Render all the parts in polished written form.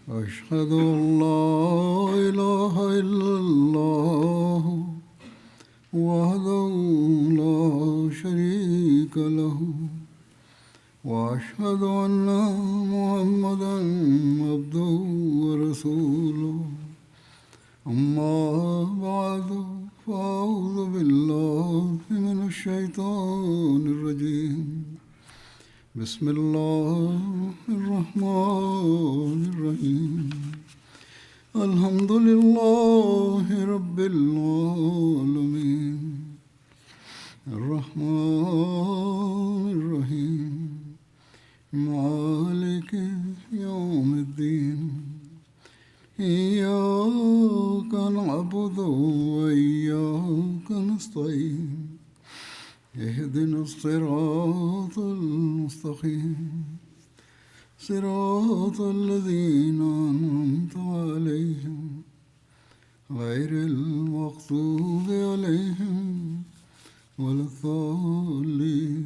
أشهد أن لا إله إلا الله وحده لا شريك له وأشهد أن محمدا عبده ورسوله أما بعد فأعوذ بالله من الشيطان الرجيم بسم الله الرحمن الرحيم الحمد لله رب العالمين الرحمن الرحيم مالك يوم الدين إياك نعبد وإياك نستعين اهدنا الصراط المستقيم صراط الذين أنعمت عليهم غير المغضوب عليهم ولا الضالين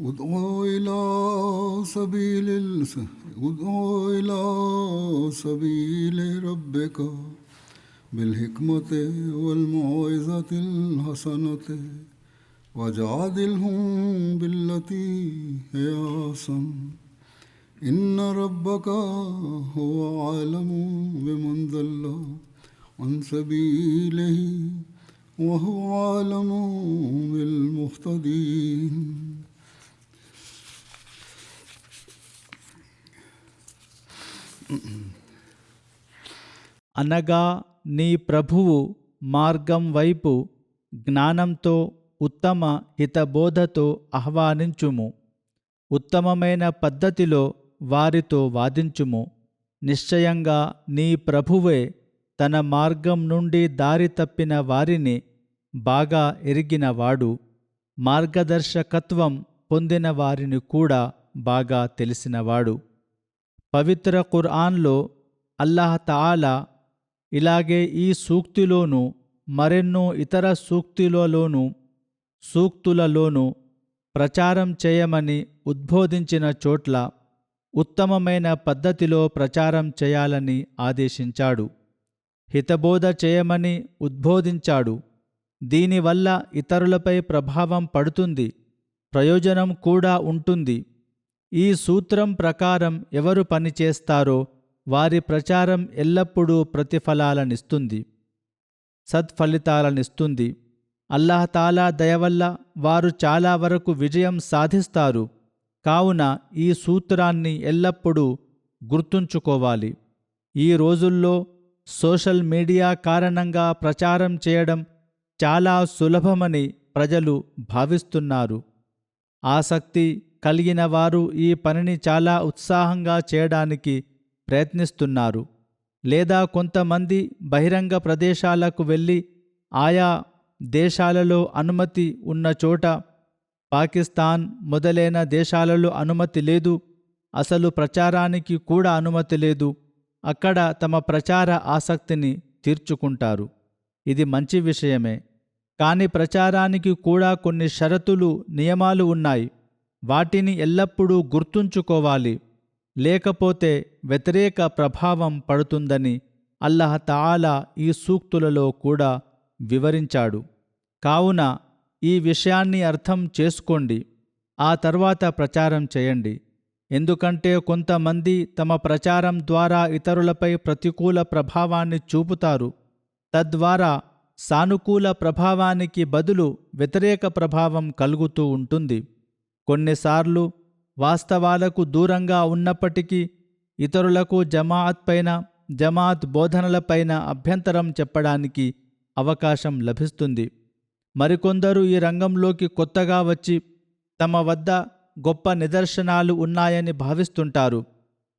ادعوا إلى سبيل ربك بالحكمة والموعظة الحسنة وجادلهم بالتي هي أحسن إن ربك هو أعلم بمن ضل عن سبيله وهو أعلم بالمهتدين. అనగా నీ ప్రభువు మార్గం వైపు జ్ఞానంతో ఉత్తమ హితబోధతో ఆహ్వానించుము. ఉత్తమమైన పద్ధతిలో వారితో వాదించుము. నిశ్చయంగా నీ ప్రభువే తన మార్గం నుండి దారి తప్పిన వారిని బాగా ఎరిగినవాడు, మార్గదర్శకత్వం పొందిన వారిని కూడా బాగా తెలిసినవాడు. పవిత్ర ఖుర్ఆన్లో అల్లాహ్ తఆలా ఇలాగే ఈ సూక్తిలోనూ మరెన్నో ఇతర సూక్తులలోనూ ప్రచారం చేయమని ఉద్బోధించిన చోట్ల ఉత్తమమైన పద్ధతిలో ప్రచారం చేయాలని ఆదేశించాడు. హితబోధ చేయమని ఉద్బోధించాడు. దీనివల్ల ఇతరులపై ప్రభావం పడుతుంది, ప్రయోజనం కూడా ఉంటుంది. ఈ సూత్రం ప్రకారం ఎవరు పనిచేస్తారో వారి ప్రచారం ఎల్లప్పుడూ ప్రతిఫలాలనిస్తుంది, సత్ఫలితాలనిస్తుంది. అల్లాహ్ తాలా దయవల్ల వారు చాలా వరకు విజయం సాధిస్తారు. కావున ఈ సూత్రాన్ని ఎల్లప్పుడూ గుర్తుంచుకోవాలి. ఈ రోజుల్లో సోషల్ మీడియా కారణంగా ప్రచారం చేయడం చాలా సులభమని ప్రజలు భావిస్తున్నారు. ఆసక్తి కలిగిన వారు ఈ పనిని చాలా ఉత్సాహంగా చేయడానికి ప్రయత్నిస్తున్నారు. లేదా కొంతమంది బహిరంగ ప్రదేశాలకు వెళ్ళి ఆయా దేశాలలో అనుమతి ఉన్న చోట, పాకిస్తాన్ మొదలైన దేశాలలో అనుమతి లేదు, అసలు ప్రచారానికి కూడా అనుమతి లేదు, అక్కడ తమ ప్రచార ఆసక్తిని తీర్చుకుంటారు. ఇది మంచి విషయమే. కానీ ప్రచారానికి కూడా కొన్ని షరతులు, నియమాలు ఉన్నాయి. వాటిని ఎల్లప్పుడూ గుర్తుంచుకోవాలి. లేకపోతే వ్యతిరేక ప్రభావం పడుతుందని అల్లాహ్ తఆలా ఈ సూక్తులలో కూడా వివరించాడు. కావున ఈ విషయాన్ని అర్థం చేసుకోండి, ఆ తర్వాత ప్రచారం చేయండి. ఎందుకంటే కొంతమంది తమ ప్రచారం ద్వారా ఇతరులపై ప్రతికూల ప్రభావాన్ని చూపుతారు. తద్వారా సానుకూల ప్రభావానికి బదులు వ్యతిరేక ప్రభావం కలుగుతూ ఉంటుంది. కొన్నిసార్లు వాస్తవాలకు దూరంగా ఉన్నప్పటికీ ఇతరులకు జమాఅత్ బోధనలపైన అభ్యంతరం చెప్పడానికి అవకాశం లభిస్తుంది. మరికొందరు ఈ రంగంలోకి కొత్తగా వచ్చి తమ వద్ద గొప్ప నిదర్శనాలు ఉన్నాయని భావిస్తుంటారు.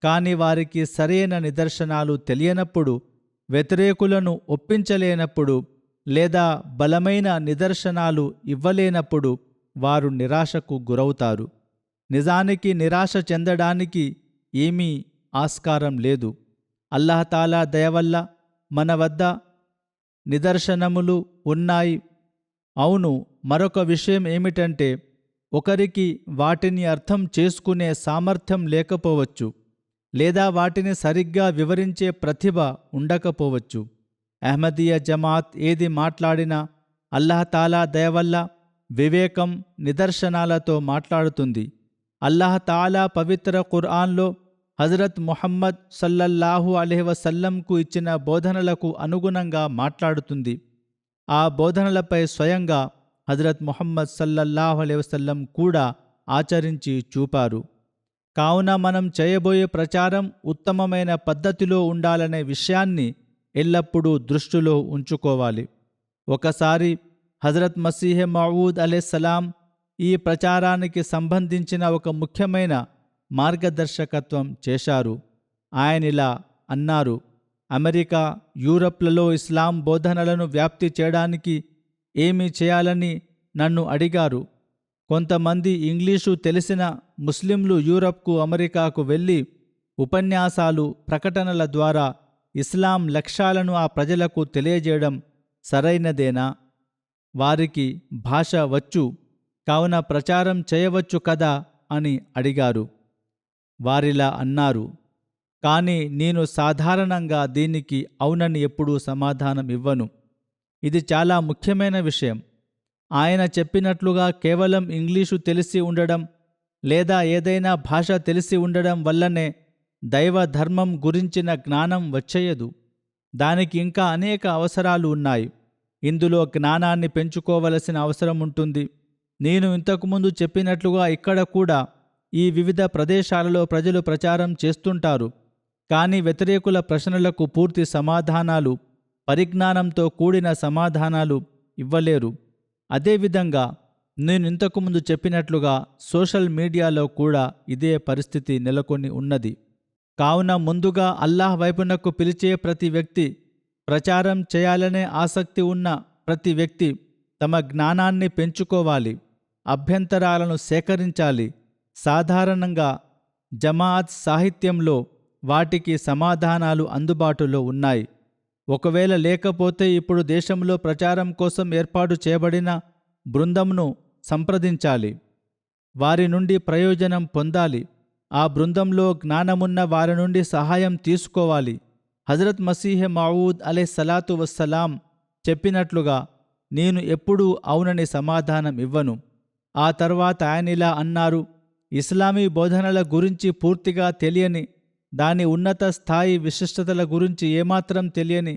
కానీ వారికి సరైన నిదర్శనాలు తెలియనప్పుడు, వ్యతిరేకులను ఒప్పించలేనప్పుడు లేదా బలమైన నిదర్శనాలు ఇవ్వలేనప్పుడు వారు నిరాశకు గురవుతారు. నిజానికి నిరాశ చెందడానికి ఏమీ ఆస్కారం లేదు. అల్లాహ్ తాలా దయవల్ల మన వద్ద నిదర్శనములు ఉన్నాయి. అవును, మరొక విషయం ఏమిటంటే ఒకరికి వాటిని అర్థం చేసుకునే సామర్థ్యం లేకపోవచ్చు, లేదా వాటిని సరిగ్గా వివరించే ప్రతిభ ఉండకపోవచ్చు. అహ్మదీయ జమాత్ ఏది మాట్లాడినా అల్లాహతాలా దయవల్ల వివేకం నిదర్శనాలతో మాట్లాడుతుంది. అల్లాహతాలా పవిత్ర ఖుర్ఆన్లో హజరత్ ముహమ్మద్ సల్లల్లాహు అలైహి వసల్లంకు ఇచ్చిన బోధనలకు అనుగుణంగా మాట్లాడుతుంది. ఆ బోధనలపై స్వయంగా హజరత్ ముహమ్మద్ సల్లల్లాహు అలైహి వసల్లం కూడా ఆచరించి చూపారు. కావున మనం చేయబోయే ప్రచారం ఉత్తమమైన పద్ధతిలో ఉండాలనే విషయాన్ని ఎల్లప్పుడూ దృష్టిలో ఉంచుకోవాలి. ఒకసారి హజరత్ మసీహ్ మౌఊద్ అలైహిస్సలాం ఈ ప్రచారానికి సంబంధించిన ఒక ముఖ్యమైన మార్గదర్శకత్వం చేశారు. ఆయనిలా అన్నారు: అమెరికా, యూరప్లలో ఇస్లాం బోధనలను వ్యాప్తి చేయడానికి ఏమి చేయాలని నన్ను అడిగారు. కొంతమంది ఇంగ్లీషు తెలిసిన ముస్లింలు యూరప్కు, అమెరికాకు వెళ్ళి ఉపన్యాసాలు, ప్రకటనల ద్వారా ఇస్లాం లక్ష్యాలను ఆ ప్రజలకు తెలియజేయడం సరైనదేనా? వారికి భాష వచ్చు, కావున ప్రచారం చేయవచ్చు కదా అని అడిగారు. వారిలా అన్నారు: కానీ నేను సాధారణంగా దీనికి అవునని ఎప్పుడూ సమాధానం ఇవ్వను. ఇది చాలా ముఖ్యమైన విషయం. ఆయన చెప్పినట్లుగా కేవలం ఇంగ్లీషు తెలిసి ఉండడం లేదా ఏదైనా భాష తెలిసి ఉండడం వల్లనే దైవ ధర్మం గురించిన జ్ఞానం వచ్చేయదు. దానికి ఇంకా అనేక అవసరాలు ఉన్నాయి. ఇందులో జ్ఞానాన్ని పెంచుకోవలసిన అవసరం ఉంటుంది. నేను ఇంతకుముందు చెప్పినట్లుగా ఇక్కడ కూడా ఈ వివిధ ప్రదేశాలలో ప్రజలు ప్రచారం చేస్తుంటారు, కానీ వ్యతిరేకుల ప్రశ్నలకు పూర్తి సమాధానాలు, పరిజ్ఞానంతో కూడిన సమాధానాలు ఇవ్వలేరు. అదేవిధంగా నేను ఇంతకుముందు చెప్పినట్లుగా సోషల్ మీడియాలో కూడా ఇదే పరిస్థితి నెలకొని ఉన్నది. కావున ముందుగా అల్లాహ్ వైపునకు పిలిచే ప్రతి వ్యక్తి, ప్రచారం చేయాలనే ఆసక్తి ఉన్న ప్రతి వ్యక్తి తమ జ్ఞానాన్ని పెంచుకోవాలి, అభ్యంతరాలను సేకరించాలి. సాధారణంగా జమాఅత్ సాహిత్యంలో వాటికి సమాధానాలు అందుబాటులో ఉన్నాయి. ఒకవేళ లేకపోతే ఇప్పుడు దేశంలో ప్రచారం కోసం ఏర్పాటు చేయబడిన బృందంను సంప్రదించాలి. వారి నుండి ప్రయోజనం పొందాలి. ఆ బృందంలో జ్ఞానమున్న వారి నుండి సహాయం తీసుకోవాలి. హజరత్ మసీహ్ మౌఊద్ అలైహిస్సలాతు వస్సలాం చెప్పినట్లుగా నేను ఎప్పుడూ అవునని సమాధానం ఇవ్వను. ఆ తర్వాత ఆయనిలా అన్నారు: ఇస్లామీ బోధనల గురించి పూర్తిగా తెలియని, దాని ఉన్నత స్థాయి విశిష్టతల గురించి ఏమాత్రం తెలియని,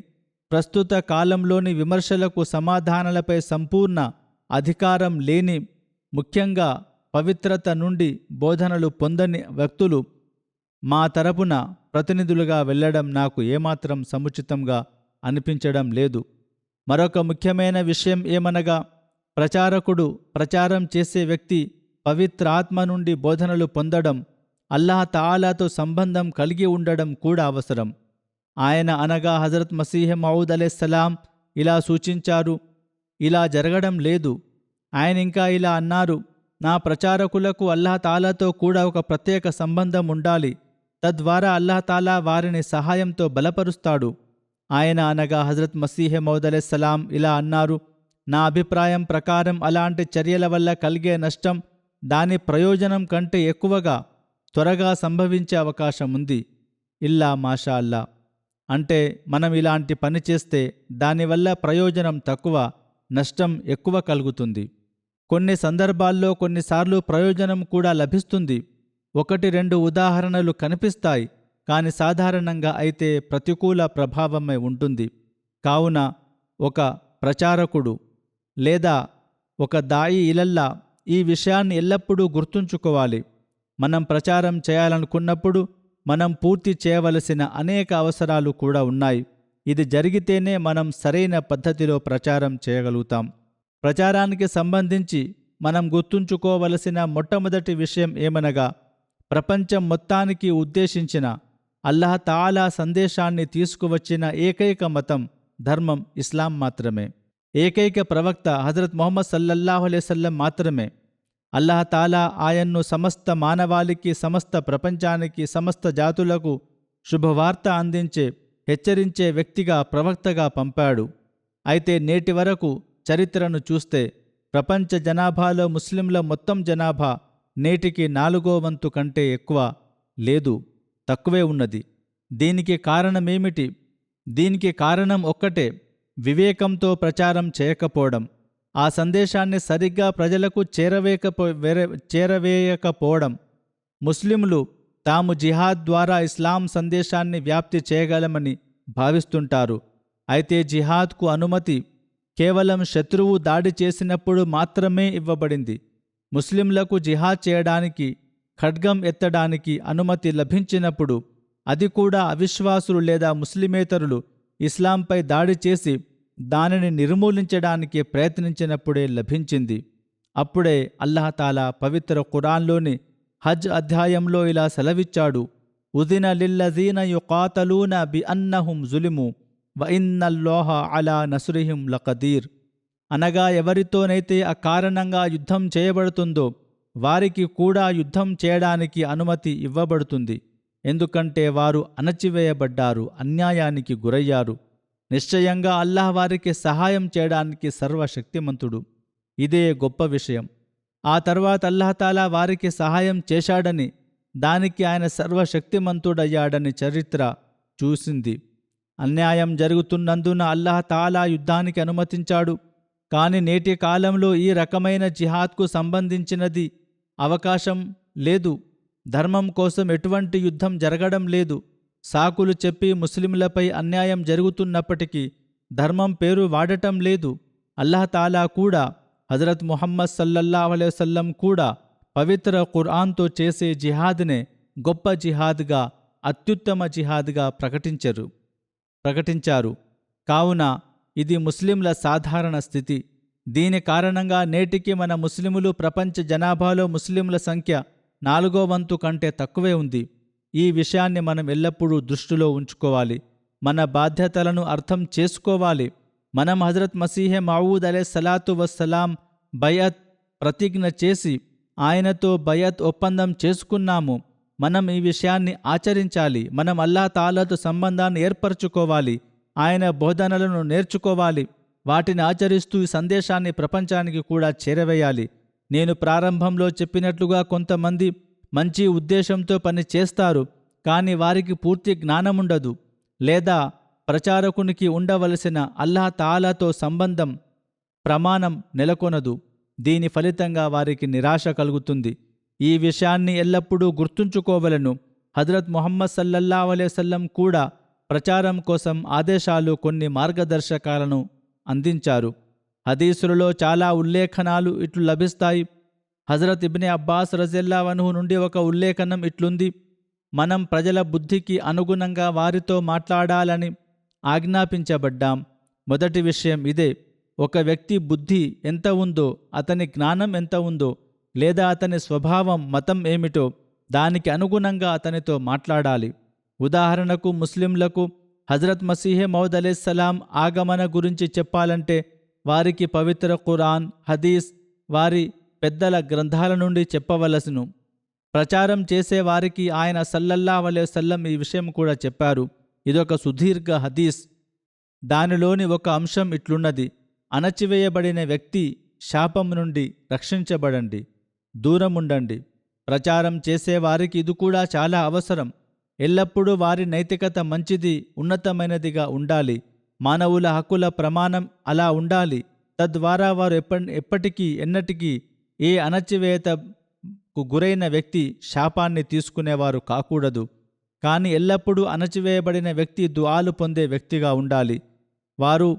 ప్రస్తుత కాలంలోని విమర్శలకు సమాధానాలపై సంపూర్ణ అధికారం లేని, ముఖ్యంగా పవిత్రత నుండి బోధనలు పొందని వ్యక్తులు మా తరపున ప్రతినిధులుగా వెళ్ళడం నాకు ఏమాత్రం సముచితంగా అనిపించడం లేదు. మరొక ముఖ్యమైన విషయం ఏమనగా, ప్రచారకుడు, ప్రచారం చేసే వ్యక్తి పవిత్ర ఆత్మ నుండి బోధనలు పొందడం, అల్లాహ్ తాలాతో సంబంధం కలిగి ఉండడం కూడా అవసరం. ఆయన అనగా హజరత్ మసీహ్ మౌఊద్ అలైహిస్సలాం ఇలా సూచించారు. ఇలా జరగడం లేదు. ఆయన ఇంకా ఇలా అన్నారు: నా ప్రచారకులకు అల్లాహ్ తాలాతో కూడా ఒక ప్రత్యేక సంబంధం ఉండాలి. తద్వారా అల్లాహ్ తాలా వారిని సహాయంతో బలపరుస్తాడు. ఆయన అనగా హజరత్ మసీహ్ మౌఊద్ అలైహిస్సలాం ఇలా అన్నారు: నా అభిప్రాయం ప్రకారం అలాంటి చర్యల వల్ల కలిగే నష్టం దాని ప్రయోజనం కంటే ఎక్కువగా త్వరగా సంభవించే అవకాశం ఉంది. ఇల్లా మాషా అల్లా. అంటే మనం ఇలాంటి పని చేస్తే దానివల్ల ప్రయోజనం తక్కువ, నష్టం ఎక్కువ కలుగుతుంది. కొన్ని సందర్భాల్లో కొన్నిసార్లు ప్రయోజనం కూడా లభిస్తుంది. 1-2 ఉదాహరణలు కనిపిస్తాయి, కానీ సాధారణంగా అయితే ప్రతికూల ప్రభావమే ఉంటుంది. కావున ఒక ప్రచారకుడు లేదా ఒక దాయి ఇలల్లా ఈ విషయాన్ని ఎల్లప్పుడూ గుర్తుంచుకోవాలి. మనం ప్రచారం చేయాలనుకున్నప్పుడు మనం పూర్తి చేయవలసిన అనేక అవసరాలు కూడా ఉన్నాయి. ఇది జరిగితేనే మనం సరైన పద్ధతిలో ప్రచారం చేయగలుగుతాం. ప్రచారానికి సంబంధించి మనం గుర్తుంచుకోవలసిన మొట్టమొదటి విషయం ఏమనగా, ప్రపంచం మొత్తానికి ఉద్దేశించిన అల్లాహ్ తాలా సందేశాన్ని తీసుకువచ్చిన ఏకైక మతం, ధర్మం ఇస్లాం మాత్రమే. ఏకైక ప్రవక్త హజరత్ ముహమ్మద్ సల్లల్లాహు అలైహి వసల్లం మాత్రమే. అల్లాహ్ తాలా ఆయన్ను సమస్త మానవాళికి, సమస్త ప్రపంచానికి, సమస్త జాతులకు శుభవార్త అందించే, హెచ్చరించే వ్యక్తిగా, ప్రవక్తగా పంపాడు. అయితే నేటి వరకు చరిత్రను చూస్తే ప్రపంచ జనాభాలో ముస్లింల మొత్తం జనాభా నేటికి 4వ వంతు కంటే ఎక్కువ లేదు, తక్కువే ఉన్నది. దీనికి కారణమేమిటి? దీనికి కారణం ఒక్కటే, వివేకంతో ప్రచారం చేయకపోవడం, ఆ సందేశాన్ని సరిగ్గా ప్రజలకు చేరవేయకపోవడం. ముస్లింలు తాము జిహాద్ ద్వారా ఇస్లాం సందేశాన్ని వ్యాప్తి చేయగలమని భావిస్తుంటారు. అయితే జిహాద్కు అనుమతి కేవలం శత్రువు దాడి చేసినప్పుడు మాత్రమే ఇవ్వబడింది. ముస్లింలకు జిహాద్ చేయడానికి, ఖడ్గం ఎత్తడానికి అనుమతి లభించినప్పుడు, అది కూడా అవిశ్వాసులు లేదా ముస్లిమేతరులు ఇస్లాంపై దాడి చేసి దానిని నిర్మూలించడానికి ప్రయత్నించినప్పుడే లభించింది. అప్పుడే అల్లాహతాలా పవిత్ర ఖురాన్లోని హజ్ అధ్యాయంలో ఇలా సెలవిచ్చాడు: ఉదిన లిల్లజీన యుకాతలూన బి అన్నహుం జులిము వ ఇన్నల్లాహ అలా నస్రిహిం లకదీర్. అనగా ఎవరితోనైతే అకారణంగా యుద్ధం చేయబడుతుందో వారికి కూడా యుద్ధం చేయడానికి అనుమతి ఇవ్వబడుతుంది. ఎందుకంటే వారు అణచివేయబడ్డారు, అన్యాయానికి గురయ్యారు. నిశ్చయంగా అల్లాహ్ వారికి సహాయం చేయడానికి సర్వశక్తిమంతుడు. ఇదే గొప్ప విషయం. ఆ తర్వాత అల్లాహతాలా వారికి సహాయం చేశాడని, దానికి ఆయన సర్వశక్తిమంతుడయ్యాడని చరిత్ర చూసింది. అన్యాయం జరుగుతున్నందున అల్లాహతాలా యుద్ధానికి అనుమతించాడు. కానీ నేటి కాలంలో ఈ రకమైన జిహాద్కు సంబంధించినది అవకాశం లేదు. ధర్మం కోసం ఎటువంటి యుద్ధం జరగడం లేదు. సాకులు చెప్పి ముస్లింలపై అన్యాయం జరుగుతున్నప్పటికీ ధర్మం పేరు వాడటం లేదు. అల్లాహతాలా కూడా, హజరత్ ముహమ్మద్ సల్లల్లాహు అలైహి వసల్లం కూడా పవిత్ర ఖురాన్తో చేసే జిహాద్నే గొప్ప జిహాద్గా, అత్యుత్తమ జిహాద్గా ప్రకటించారు. కావున ఇది ముస్లింల సాధారణ స్థితి. దీని కారణంగా నేటికి మన ముస్లిములు ప్రపంచ జనాభాలో ముస్లింల సంఖ్య 4వ వంతు కంటే తక్కువే ఉంది. ఈ విషయాన్ని మనం ఎల్లప్పుడూ దృష్టిలో ఉంచుకోవాలి. మన బాధ్యతలను అర్థం చేసుకోవాలి. మనం హజరత్ మసీహే మౌఊద్ అలైహిస్సలాతు వస్సలాం బయత్ ప్రతిజ్ఞ చేసి ఆయనతో బయత్ ఒప్పందం చేసుకున్నాము. మనం ఈ విషయాన్ని ఆచరించాలి. మనం అల్లాహ్ తాలాతో సంబంధాన్ని ఏర్పరచుకోవాలి. ఆయన బోధనలను నేర్చుకోవాలి. వాటిని ఆచరిస్తూ ఈ సందేశాన్ని ప్రపంచానికి కూడా చేరవేయాలి. నేను ప్రారంభంలో చెప్పినట్లుగా కొంతమంది మంచి ఉద్దేశంతో పని చేస్తారు, కానీ వారికి పూర్తి జ్ఞానముండదు, లేదా ప్రచారకునికి ఉండవలసిన అల్లాహ్ తాలాతో సంబంధం, ప్రమాణం నెలకొనదు. దీని ఫలితంగా వారికి నిరాశ కలుగుతుంది. ఈ విషయాన్ని ఎల్లప్పుడూ గుర్తుంచుకోవలను. హజరత్ ముహమ్మద్ సల్లల్లాహు అలైహి వసల్లం కూడా ప్రచారం కోసం ఆదేశాలు, కొన్ని మార్గదర్శకాలను అందించారు. హదీసులలో చాలా ఉల్లేఖనాలు ఇట్లు లభిస్తాయి. హజరత్ ఇబ్నే అబ్బాస్ రజియల్లాహు అన్హు నుండి ఒక ఉల్లేఖనం ఇట్లుంది: మనం ప్రజల బుద్ధికి అనుగుణంగా వారితో మాట్లాడాలని ఆజ్ఞాపించబడ్డాం. మొదటి విషయం ఇదే. ఒక వ్యక్తి బుద్ధి ఎంత ఉందో, అతని జ్ఞానం ఎంత ఉందో, లేదా అతని స్వభావం, మతం ఏమిటో దానికి అనుగుణంగా అతనితో మాట్లాడాలి. ఉదాహరణకు ముస్లింలకు హజరత్ మసీహే మౌద్ అలైహిస్సలాం ఆగమన గురించి చెప్పాలంటే వారికి పవిత్ర ఖురాన్, హదీస్, వారి పెద్దల గ్రంథాల నుండి చెప్పవలసును. ప్రచారం చేసే వారికి ఆయన సల్లల్లాహు అలైహి వసల్లం ఈ విషయం కూడా చెప్పారు. ఇదొక సుదీర్ఘ హదీస్. దానిలోని ఒక అంశం ఇట్లున్నది: అణచివేయబడిన వ్యక్తి శాపం నుండి రక్షించబడండి, దూరముండండి. ప్రచారం చేసేవారికి ఇది కూడా చాలా అవసరం. ఎల్లప్పుడూ వారి నైతికత మంచిది, ఉన్నతమైనదిగా ఉండాలి. మానవుల హక్కుల ప్రమాణం అలా ఉండాలి. తద్వారా వారు ఎప్పటికీ ఎన్నటికీ ఏ అణచివేతకు గురైన వ్యక్తి శాపాన్ని తీసుకునేవారు కాకూడదు. కానీ ఎల్లప్పుడూ అణచివేయబడిన వ్యక్తి దుఆలు పొందే వ్యక్తిగా ఉండాలి. వారు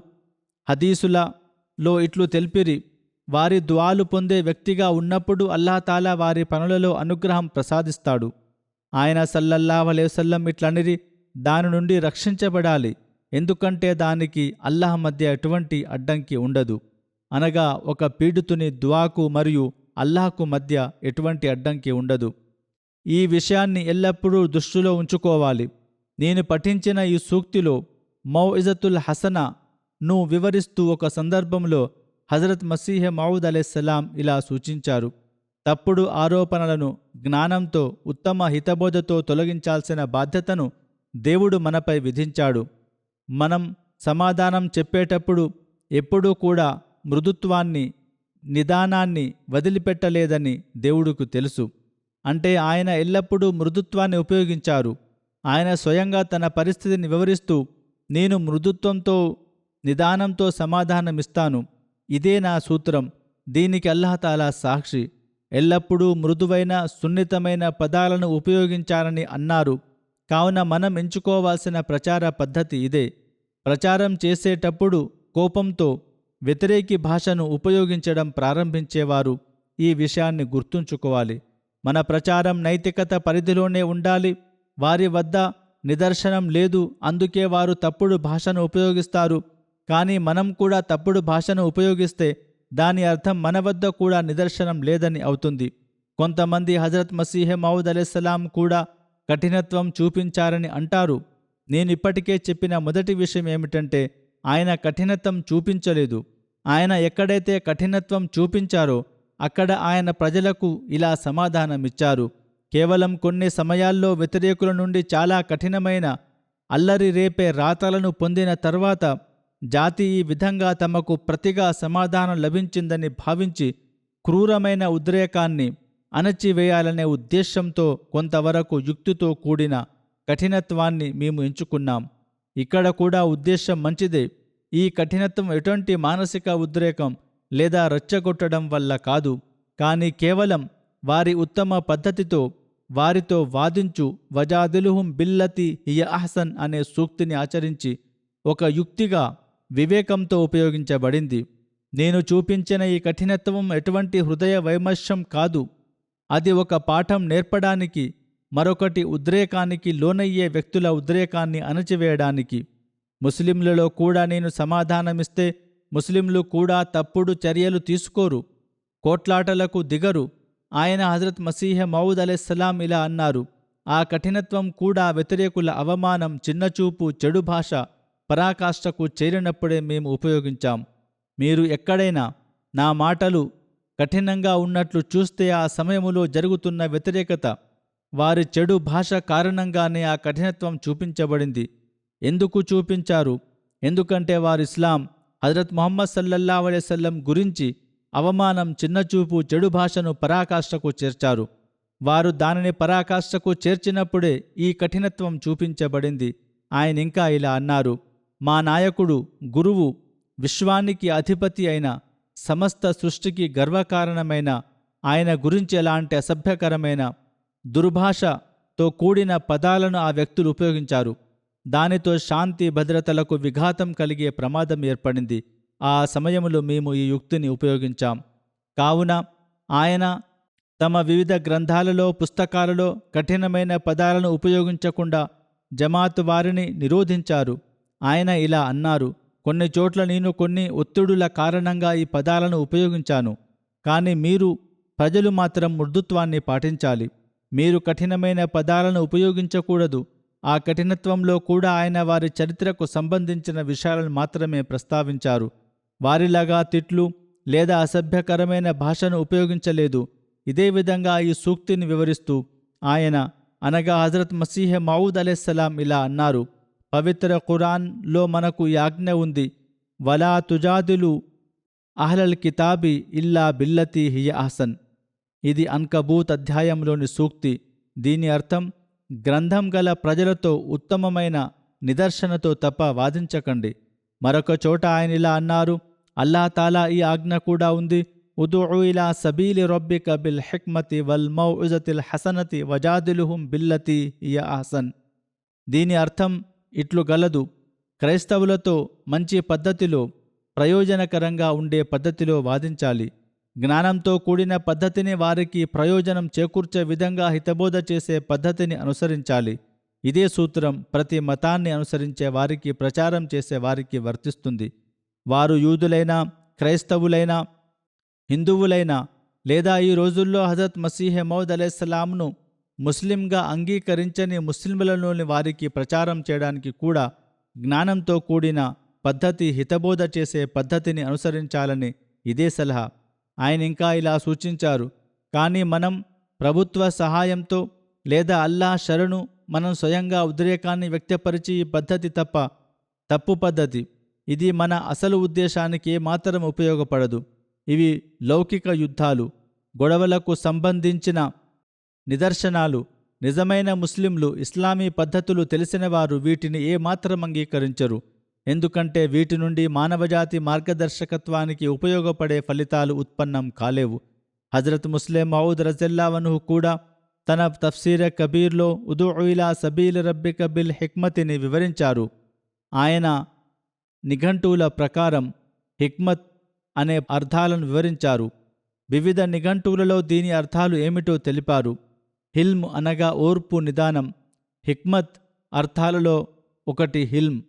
హదీసులలో ఇట్లు తెలిపిరి: వారి దుఆలు పొందే వ్యక్తిగా ఉన్నప్పుడు అల్లాహ్ తాలా వారి పనులలో అనుగ్రహం ప్రసాదిస్తాడు. ఆయన సల్లల్లాహు అలైహి వసల్లం ఇట్లనిరి: దాని నుండి రక్షించబడాలి, ఎందుకంటే దానికి అల్లాహ్ మధ్య ఎటువంటి అడ్డంకి ఉండదు. అనగా ఒక పీడితుని దుఆకు మరియు అల్లాహ్కు మధ్య ఎటువంటి అడ్డంకి ఉండదు. ఈ విషయాన్ని ఎల్లప్పుడూ దృష్టిలో ఉంచుకోవాలి. నేను పఠించిన ఈ సూక్తిలో మౌఇజతుల్ హసనను వివరిస్తూ ఒక సందర్భంలో హజరత్ మసీహే మౌద్ అలైహిస్సలాం ఇలా సూచించారు: తప్పుడు ఆరోపణలను జ్ఞానంతో, ఉత్తమ హితబోధతో తొలగించాల్సిన బాధ్యతను దేవుడు మనపై విధించాడు. మనం సమాధానం చెప్పేటప్పుడు ఎప్పుడూ కూడా మృదుత్వాన్ని నిదానాన్ని వదిలిపెట్టలేదని దేవుడుకు తెలుసు. అంటే ఆయన ఎల్లప్పుడూ మృదుత్వాన్ని ఉపయోగించారు. ఆయన స్వయంగా తన పరిస్థితిని వివరిస్తూ, నేను మృదుత్వంతో నిదానంతో సమాధానమిస్తాను, ఇదే నా సూత్రం, దీనికి అల్లాహతాలా సాక్షి, ఎల్లప్పుడూ మృదువైన సున్నితమైన పదాలను ఉపయోగించాలని అన్నారు. కావున మనం ఎంచుకోవాల్సిన ప్రచార పద్ధతి ఇదే. ప్రచారం చేసేటప్పుడు కోపంతో వ్యతిరేకి భాషను ఉపయోగించడం ప్రారంభించేవారు ఈ విషయాన్ని గుర్తుంచుకోవాలి. మన ప్రచారం నైతికత పరిధిలోనే ఉండాలి. వారి వద్ద నిదర్శనం లేదు, అందుకే వారు తప్పుడు భాషను ఉపయోగిస్తారు. కానీ మనం కూడా తప్పుడు భాషను ఉపయోగిస్తే దాని అర్థం మన వద్ద కూడా నిదర్శనం లేదని అవుతుంది. కొంతమంది హజరత్ మసీహ్ మౌద్ అలైహిస్సలాం కూడా కఠినత్వం చూపించారని అంటారు. నేను ఇప్పటికే చెప్పిన మొదటి విషయం ఏమిటంటే, ఆయన కఠినత్వం చూపించలేదు. ఆయన ఎక్కడైతే కఠినత్వం చూపించారో అక్కడ ఆయన ప్రజలకు ఇలా సమాధానమిచ్చారు. కేవలం కొన్ని సమయాల్లో వ్యతిరేకుల నుండి చాలా కఠినమైన అల్లరి రేపే రాతలను పొందిన తర్వాత జాతి ఈ విధంగా తమకు ప్రతిగా సమాధానం లభించిందని భావించి క్రూరమైన ఉద్రేకాన్ని అణచివేయాలనే ఉద్దేశంతో కొంతవరకు యుక్తితో కూడిన కఠినత్వాన్ని మేము ఎంచుకున్నాం. ఇక్కడ కూడా ఉద్దేశం మంచిదే. ఈ కఠినత్వం ఎటువంటి మానసిక ఉద్రేకం లేదా రెచ్చగొట్టడం వల్ల కాదు, కానీ కేవలం వారి ఉత్తమ పద్ధతితో వారితో వాదించు వజాదిలుహుం బిల్లతి హియ అహ్సన్ అనే సూక్తిని ఆచరించి ఒక యుక్తిగా వివేకంతో ఉపయోగించబడింది. నేను చూపించిన ఈ కఠినత్వం ఎటువంటి హృదయ వైమర్శం కాదు. అది ఒక పాఠం నేర్పడానికి, మరొకటి ఉద్రేకానికి లోనయ్యే వ్యక్తుల ఉద్రేకాన్ని అణచివేయడానికి. ముస్లింలలో కూడా నేను సమాధానమిస్తే ముస్లింలు కూడా తప్పుడు చర్యలు తీసుకోరు, కోట్లాటలకు దిగరు. ఆయన హజరత్ మసీహ్ మౌద్ అలైహిస్సలాం ఇలా అన్నారు, ఆ కఠినత్వం కూడా వ్యతిరేకుల అవమానం, చిన్నచూపు, చెడు భాష, పరాకాష్ఠకు చేరినప్పుడే మేము ఉపయోగించాం. మీరు ఎక్కడైనా నా మాటలు కఠినంగా ఉన్నట్లు చూస్తే ఆ సమయములో జరుగుతున్న వ్యతిరేకత, వారి చెడు భాష కారణంగానే ఆ కఠినత్వం చూపించబడింది. ఎందుకు చూపించారు? ఎందుకంటే వారు ఇస్లాం, హజరత్ ముహమ్మద్ సల్లల్లాహు అలైహి వసల్లం గురించి అవమానం, చిన్నచూపు, చెడు భాషను పరాకాష్ఠకు చేర్చారు. వారు దానిని పరాకాష్ఠకు చేర్చినప్పుడే ఈ కఠినత్వం చూపించబడింది. ఆయన ఇంకా ఇలా అన్నారు, మా నాయకుడు, గురువు, విశ్వానికి అధిపతి అయిన, సమస్త సృష్టికి గర్వకారణమైన ఆయన గురించి ఎలాంటి అసభ్యకరమైన దుర్భాషతో కూడిన పదాలను ఆ వ్యక్తులు ఉపయోగించారు. దానితో శాంతి భద్రతలకు విఘాతం కలిగే ప్రమాదం ఏర్పడింది. ఆ సమయంలో మేము ఈ యుక్తిని ఉపయోగించాం. కావున ఆయన తమ వివిధ గ్రంథాలలో, పుస్తకాలలో కఠినమైన పదాలను ఉపయోగించకుండా జమాత్ వారిని నిరోధించారు. ఆయన ఇలా అన్నారు, కొన్ని చోట్ల నేను కొన్ని ఒత్తిడుల కారణంగా ఈ పదాలను ఉపయోగించాను, కానీ మీరు ప్రజలు మాత్రం మృదుత్వాన్ని పాటించాలి. మీరు కఠినమైన పదాలను ఉపయోగించకూడదు. ఆ కఠినత్వంలో కూడా ఆయన వారి చరిత్రకు సంబంధించిన విషయాలను మాత్రమే ప్రస్తావించారు. వారిలాగా తిట్లు లేదా అసభ్యకరమైన భాషను ఉపయోగించలేదు. ఇదే విధంగా ఈ సూక్తిని వివరిస్తూ ఆయన, అనగా హజరత్ మసీహ్ మౌద్ అలైహిస్సలాం ఇలా అన్నారు, పవిత్ర ఖురాన్లో మనకు ఈ ఆజ్ఞ ఉంది, వలా తుజాదిలు అహ్లల్ కితాబి ఇల్లా బిల్లతి హియ అహ్సన్. ఇది అన్కబూత్ అధ్యాయంలోని సూక్తి. దీని అర్థం, గ్రంథం గల ప్రజలతో ఉత్తమమైన నిదర్శనతో తప్ప వాదించకండి. మరొక చోట ఆయన ఇలా అన్నారు, అల్లాహ్ తాలా ఈ ఆజ్ఞ కూడా ఉంది, ఉదుఉ ఇలా సబీలి రబ్బిక బిల్ హిక్మతి వల్ మౌఇజతిల్ హసనతి వజాదిలుహుం బిల్లతి హియ అహ్సన్. దీని అర్థం ఇట్లు గలదు, క్రైస్తవులతో మంచి పద్ధతిలో, ప్రయోజనకరంగా ఉండే పద్ధతిలో వాదించాలి. జ్ఞానంతో కూడిన పద్ధతిని, వారికి ప్రయోజనం చేకూర్చే విధంగా హితబోధ చేసే పద్ధతిని అనుసరించాలి. ఇదే సూత్రం ప్రతి మతాన్ని అనుసరించే వారికి, ప్రచారం చేసే వారికి వర్తిస్తుంది. వారు యూదులైనా, క్రైస్తవులైనా, హిందువులైనా, లేదా ఈ రోజుల్లో హజరత్ మసీహ్ మౌద్ అలైహిస్సలాంను ముస్లింగా అంగీకరించని ముస్లింలలోని వారికి ప్రచారం చేయడానికి కూడా జ్ఞానంతో కూడిన పద్ధతి, హితబోధ చేసే పద్ధతిని అనుసరించాలని ఇదే సలహా. ఆయన ఇంకా ఇలా సూచించారు, కానీ మనం ప్రభుత్వ సహాయంతో లేదా అల్లాహ్ శరణు మనం స్వయంగా ఉద్రేకాన్ని వ్యక్తపరిచి ఈ పద్ధతి తప్పు పద్ధతి. ఇది మన అసలు ఉద్దేశానికి ఏమాత్రం ఉపయోగపడదు. ఇవి లౌకిక యుద్ధాలు, గొడవలకు సంబంధించిన నిదర్శనాలు. నిజమైన ముస్లింలు, ఇస్లామీ పద్ధతులు తెలిసినవారు వీటిని ఏమాత్రం అంగీకరించరు. ఎందుకంటే వీటి నుండి మానవజాతి మార్గదర్శకత్వానికి ఉపయోగపడే ఫలితాలు ఉత్పన్నం కాలేవు. హజరత్ ముస్లిం మౌద్ రజల్లాహు అన్హు కూడా తన తఫ్సీర్ కబీర్లో ఉదుఉ ఇలా సబీల్ రబ్బిక బిల్ హిక్మతిని వివరించారు. ఆయన నిఘంటువుల ప్రకారం హిక్మత్ అనే అర్థాలను వివరించారు. వివిధ నిఘంటువులలో దీని అర్థాలు ఏమిటో తెలిపారు. హిల్మ్ అనగా ఓర్పు, నిదానం. హిక్మత్ అర్థాలలో ఒకటి హిల్మ్.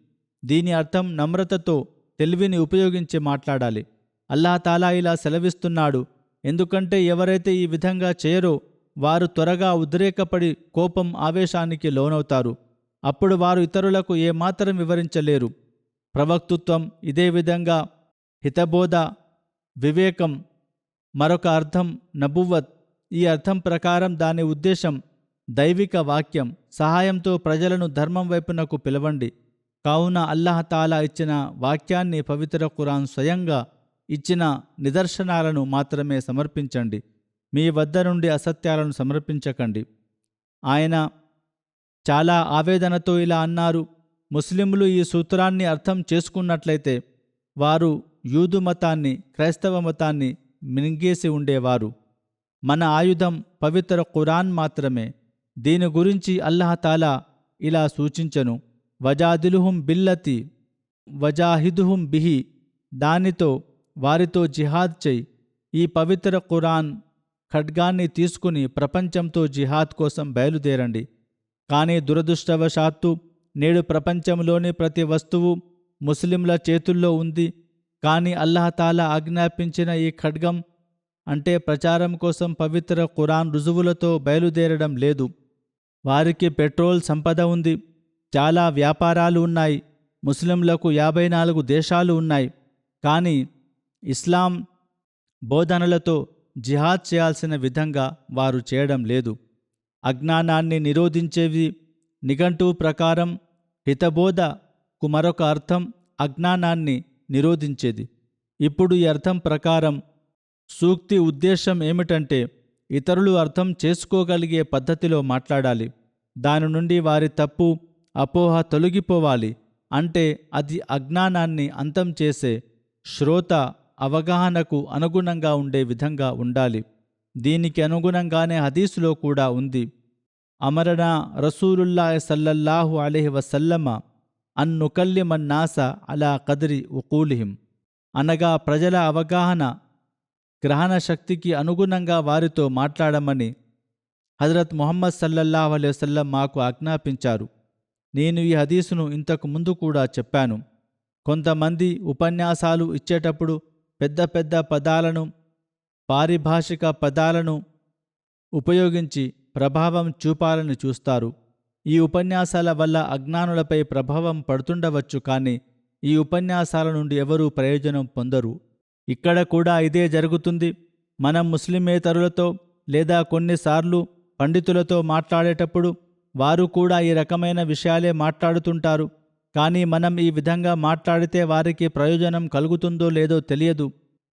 దీని అర్థం నమ్రతతో తెలివిని ఉపయోగించి మాట్లాడాలి. అల్లాహ్ తాలా ఇలా సెలవిస్తున్నాడు, ఎందుకంటే ఎవరైతే ఈ విధంగా చేయరో వారు త్వరగా ఉద్రేకపడి కోపం, ఆవేశానికి లోనవుతారు. అప్పుడు వారు ఇతరులకు ఏమాత్రం వివరించలేరు. ప్రవక్తృత్వం, ఇదే విధంగా హితబోధ, వివేకం. మరొక అర్థం నబువ్వత్. ఈ అర్థం ప్రకారం దాని ఉద్దేశం దైవిక వాక్యం సహాయంతో ప్రజలను ధర్మం వైపునకు పిలవండి. కావున అల్లాహ్ తాలా ఇచ్చిన వాక్యాన్ని, పవిత్ర ఖురాన్ స్వయంగా ఇచ్చిన నిదర్శనాలను మాత్రమే సమర్పించండి. మీ వద్ద నుండి అసత్యాలను సమర్పించకండి. ఆయన చాలా ఆవేదనతో ఇలా అన్నారు, ముస్లింలు ఈ సూత్రాన్ని అర్థం చేసుకున్నట్లయితే వారు యూదు మతాన్ని, క్రైస్తవ మతాన్ని మింగేసి ఉండేవారు. మన ఆయుధం పవిత్ర ఖురాన్ మాత్రమే. దీని గురించి అల్లాహ్ తాలా ఇలా సూచించను, వజాదిలుహుం బిల్లతి వజాహిదుహుం బిహి. దానితో వారితో జిహాద్ చెయ్యి. ఈ పవిత్ర ఖురాన్ ఖడ్గాన్ని తీసుకుని ప్రపంచంతో జిహాద్ కోసం బయలుదేరండి. కానీ దురదృష్టవశాత్తు నేడు ప్రపంచంలోని ప్రతి వస్తువు ముస్లింల చేతుల్లో ఉంది. కానీ అల్లాహ్ తాలా ఆజ్ఞాపించిన ఈ ఖడ్గం అంటే ప్రచారం కోసం పవిత్ర ఖురాన్ రుజువులతో బయలుదేరడం లేదు. వారికి పెట్రోల్ సంపద ఉంది, చాలా వ్యాపారాలు ఉన్నాయి, ముస్లింలకు 54 దేశాలు ఉన్నాయి. కానీ ఇస్లాం బోధనలతో జిహాద్ చేయాల్సిన విధంగా వారు చేయడం లేదు. అజ్ఞానాన్ని నిరోధించేవి. నిఘంటువు ప్రకారం హితబోధకు మరొక అర్థం అజ్ఞానాన్ని నిరోధించేది. ఇప్పుడు ఈ అర్థం ప్రకారం సూక్తి ఉద్దేశం ఏమిటంటే ఇతరులు అర్థం చేసుకోగలిగే పద్ధతిలో మాట్లాడాలి. దాని నుండి వారి తప్పు, అపోహ తొలగిపోవాలి. అంటే అది అజ్ఞానాన్ని అంతం చేసే, శ్రోత అవగాహనకు అనుగుణంగా ఉండే విధంగా ఉండాలి. దీనికి అనుగుణంగానే హదీసులో కూడా ఉంది, అమరనా రసూలుల్లాహి సల్లల్లాహు అలైహి వసల్లమ అన్ నుకల్లిమన్నాస అలా కద్రి ఉకూలిహిం. అనగా ప్రజల అవగాహన, గ్రహణ శక్తికి అనుగుణంగా వారితో మాట్లాడమని హజరత్ ముహమ్మద్ సల్లల్లాహు అలైహి వసల్లం మాకు ఆజ్ఞాపించారు. నేను ఈ హదీసును ఇంతకు ముందు కూడా చెప్పాను. కొంతమంది ఉపన్యాసాలు ఇచ్చేటప్పుడు పెద్ద పెద్ద పదాలను, పారిభాషిక పదాలను ఉపయోగించి ప్రభావం చూపాలని చూస్తారు. ఈ ఉపన్యాసాల వల్ల అజ్ఞానులపై ప్రభావం పడుతుండవచ్చు, కానీ ఈ ఉపన్యాసాల నుండి ఎవరూ ప్రయోజనం పొందరు. ఇక్కడ కూడా ఇదే జరుగుతుంది. మనం ముస్లిమేతరులతో లేదా కొన్నిసార్లు పండితులతో మాట్లాడేటప్పుడు వారు కూడా ఈ రకమైన విషయాలే మాట్లాడుతుంటారు. కానీ మనం ఈ విధంగా మాట్లాడితే వారికి ప్రయోజనం కలుగుతుందో లేదో తెలియదు.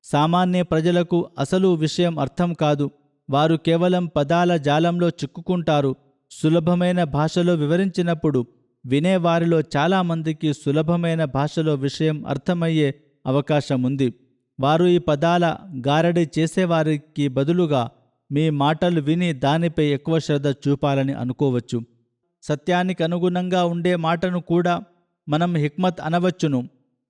సామాన్య ప్రజలకు అసలు విషయం అర్థం కాదు. వారు కేవలం పదాల జాలంలో చిక్కుకుంటారు. సులభమైన భాషలో వివరించినప్పుడు వినేవారిలో చాలామందికి సులభమైన భాషలో విషయం అర్థమయ్యే అవకాశం ఉంది. వారు ఈ పదాల గారడి చేసేవారికి బదులుగా మీ మాటలు విని దానిపై ఎక్కువ శ్రద్ధ చూపాలని అనుకోవచ్చు. సత్యానికి అనుగుణంగా ఉండే మాటను కూడా మనం హిక్మత్ అనవచ్చును.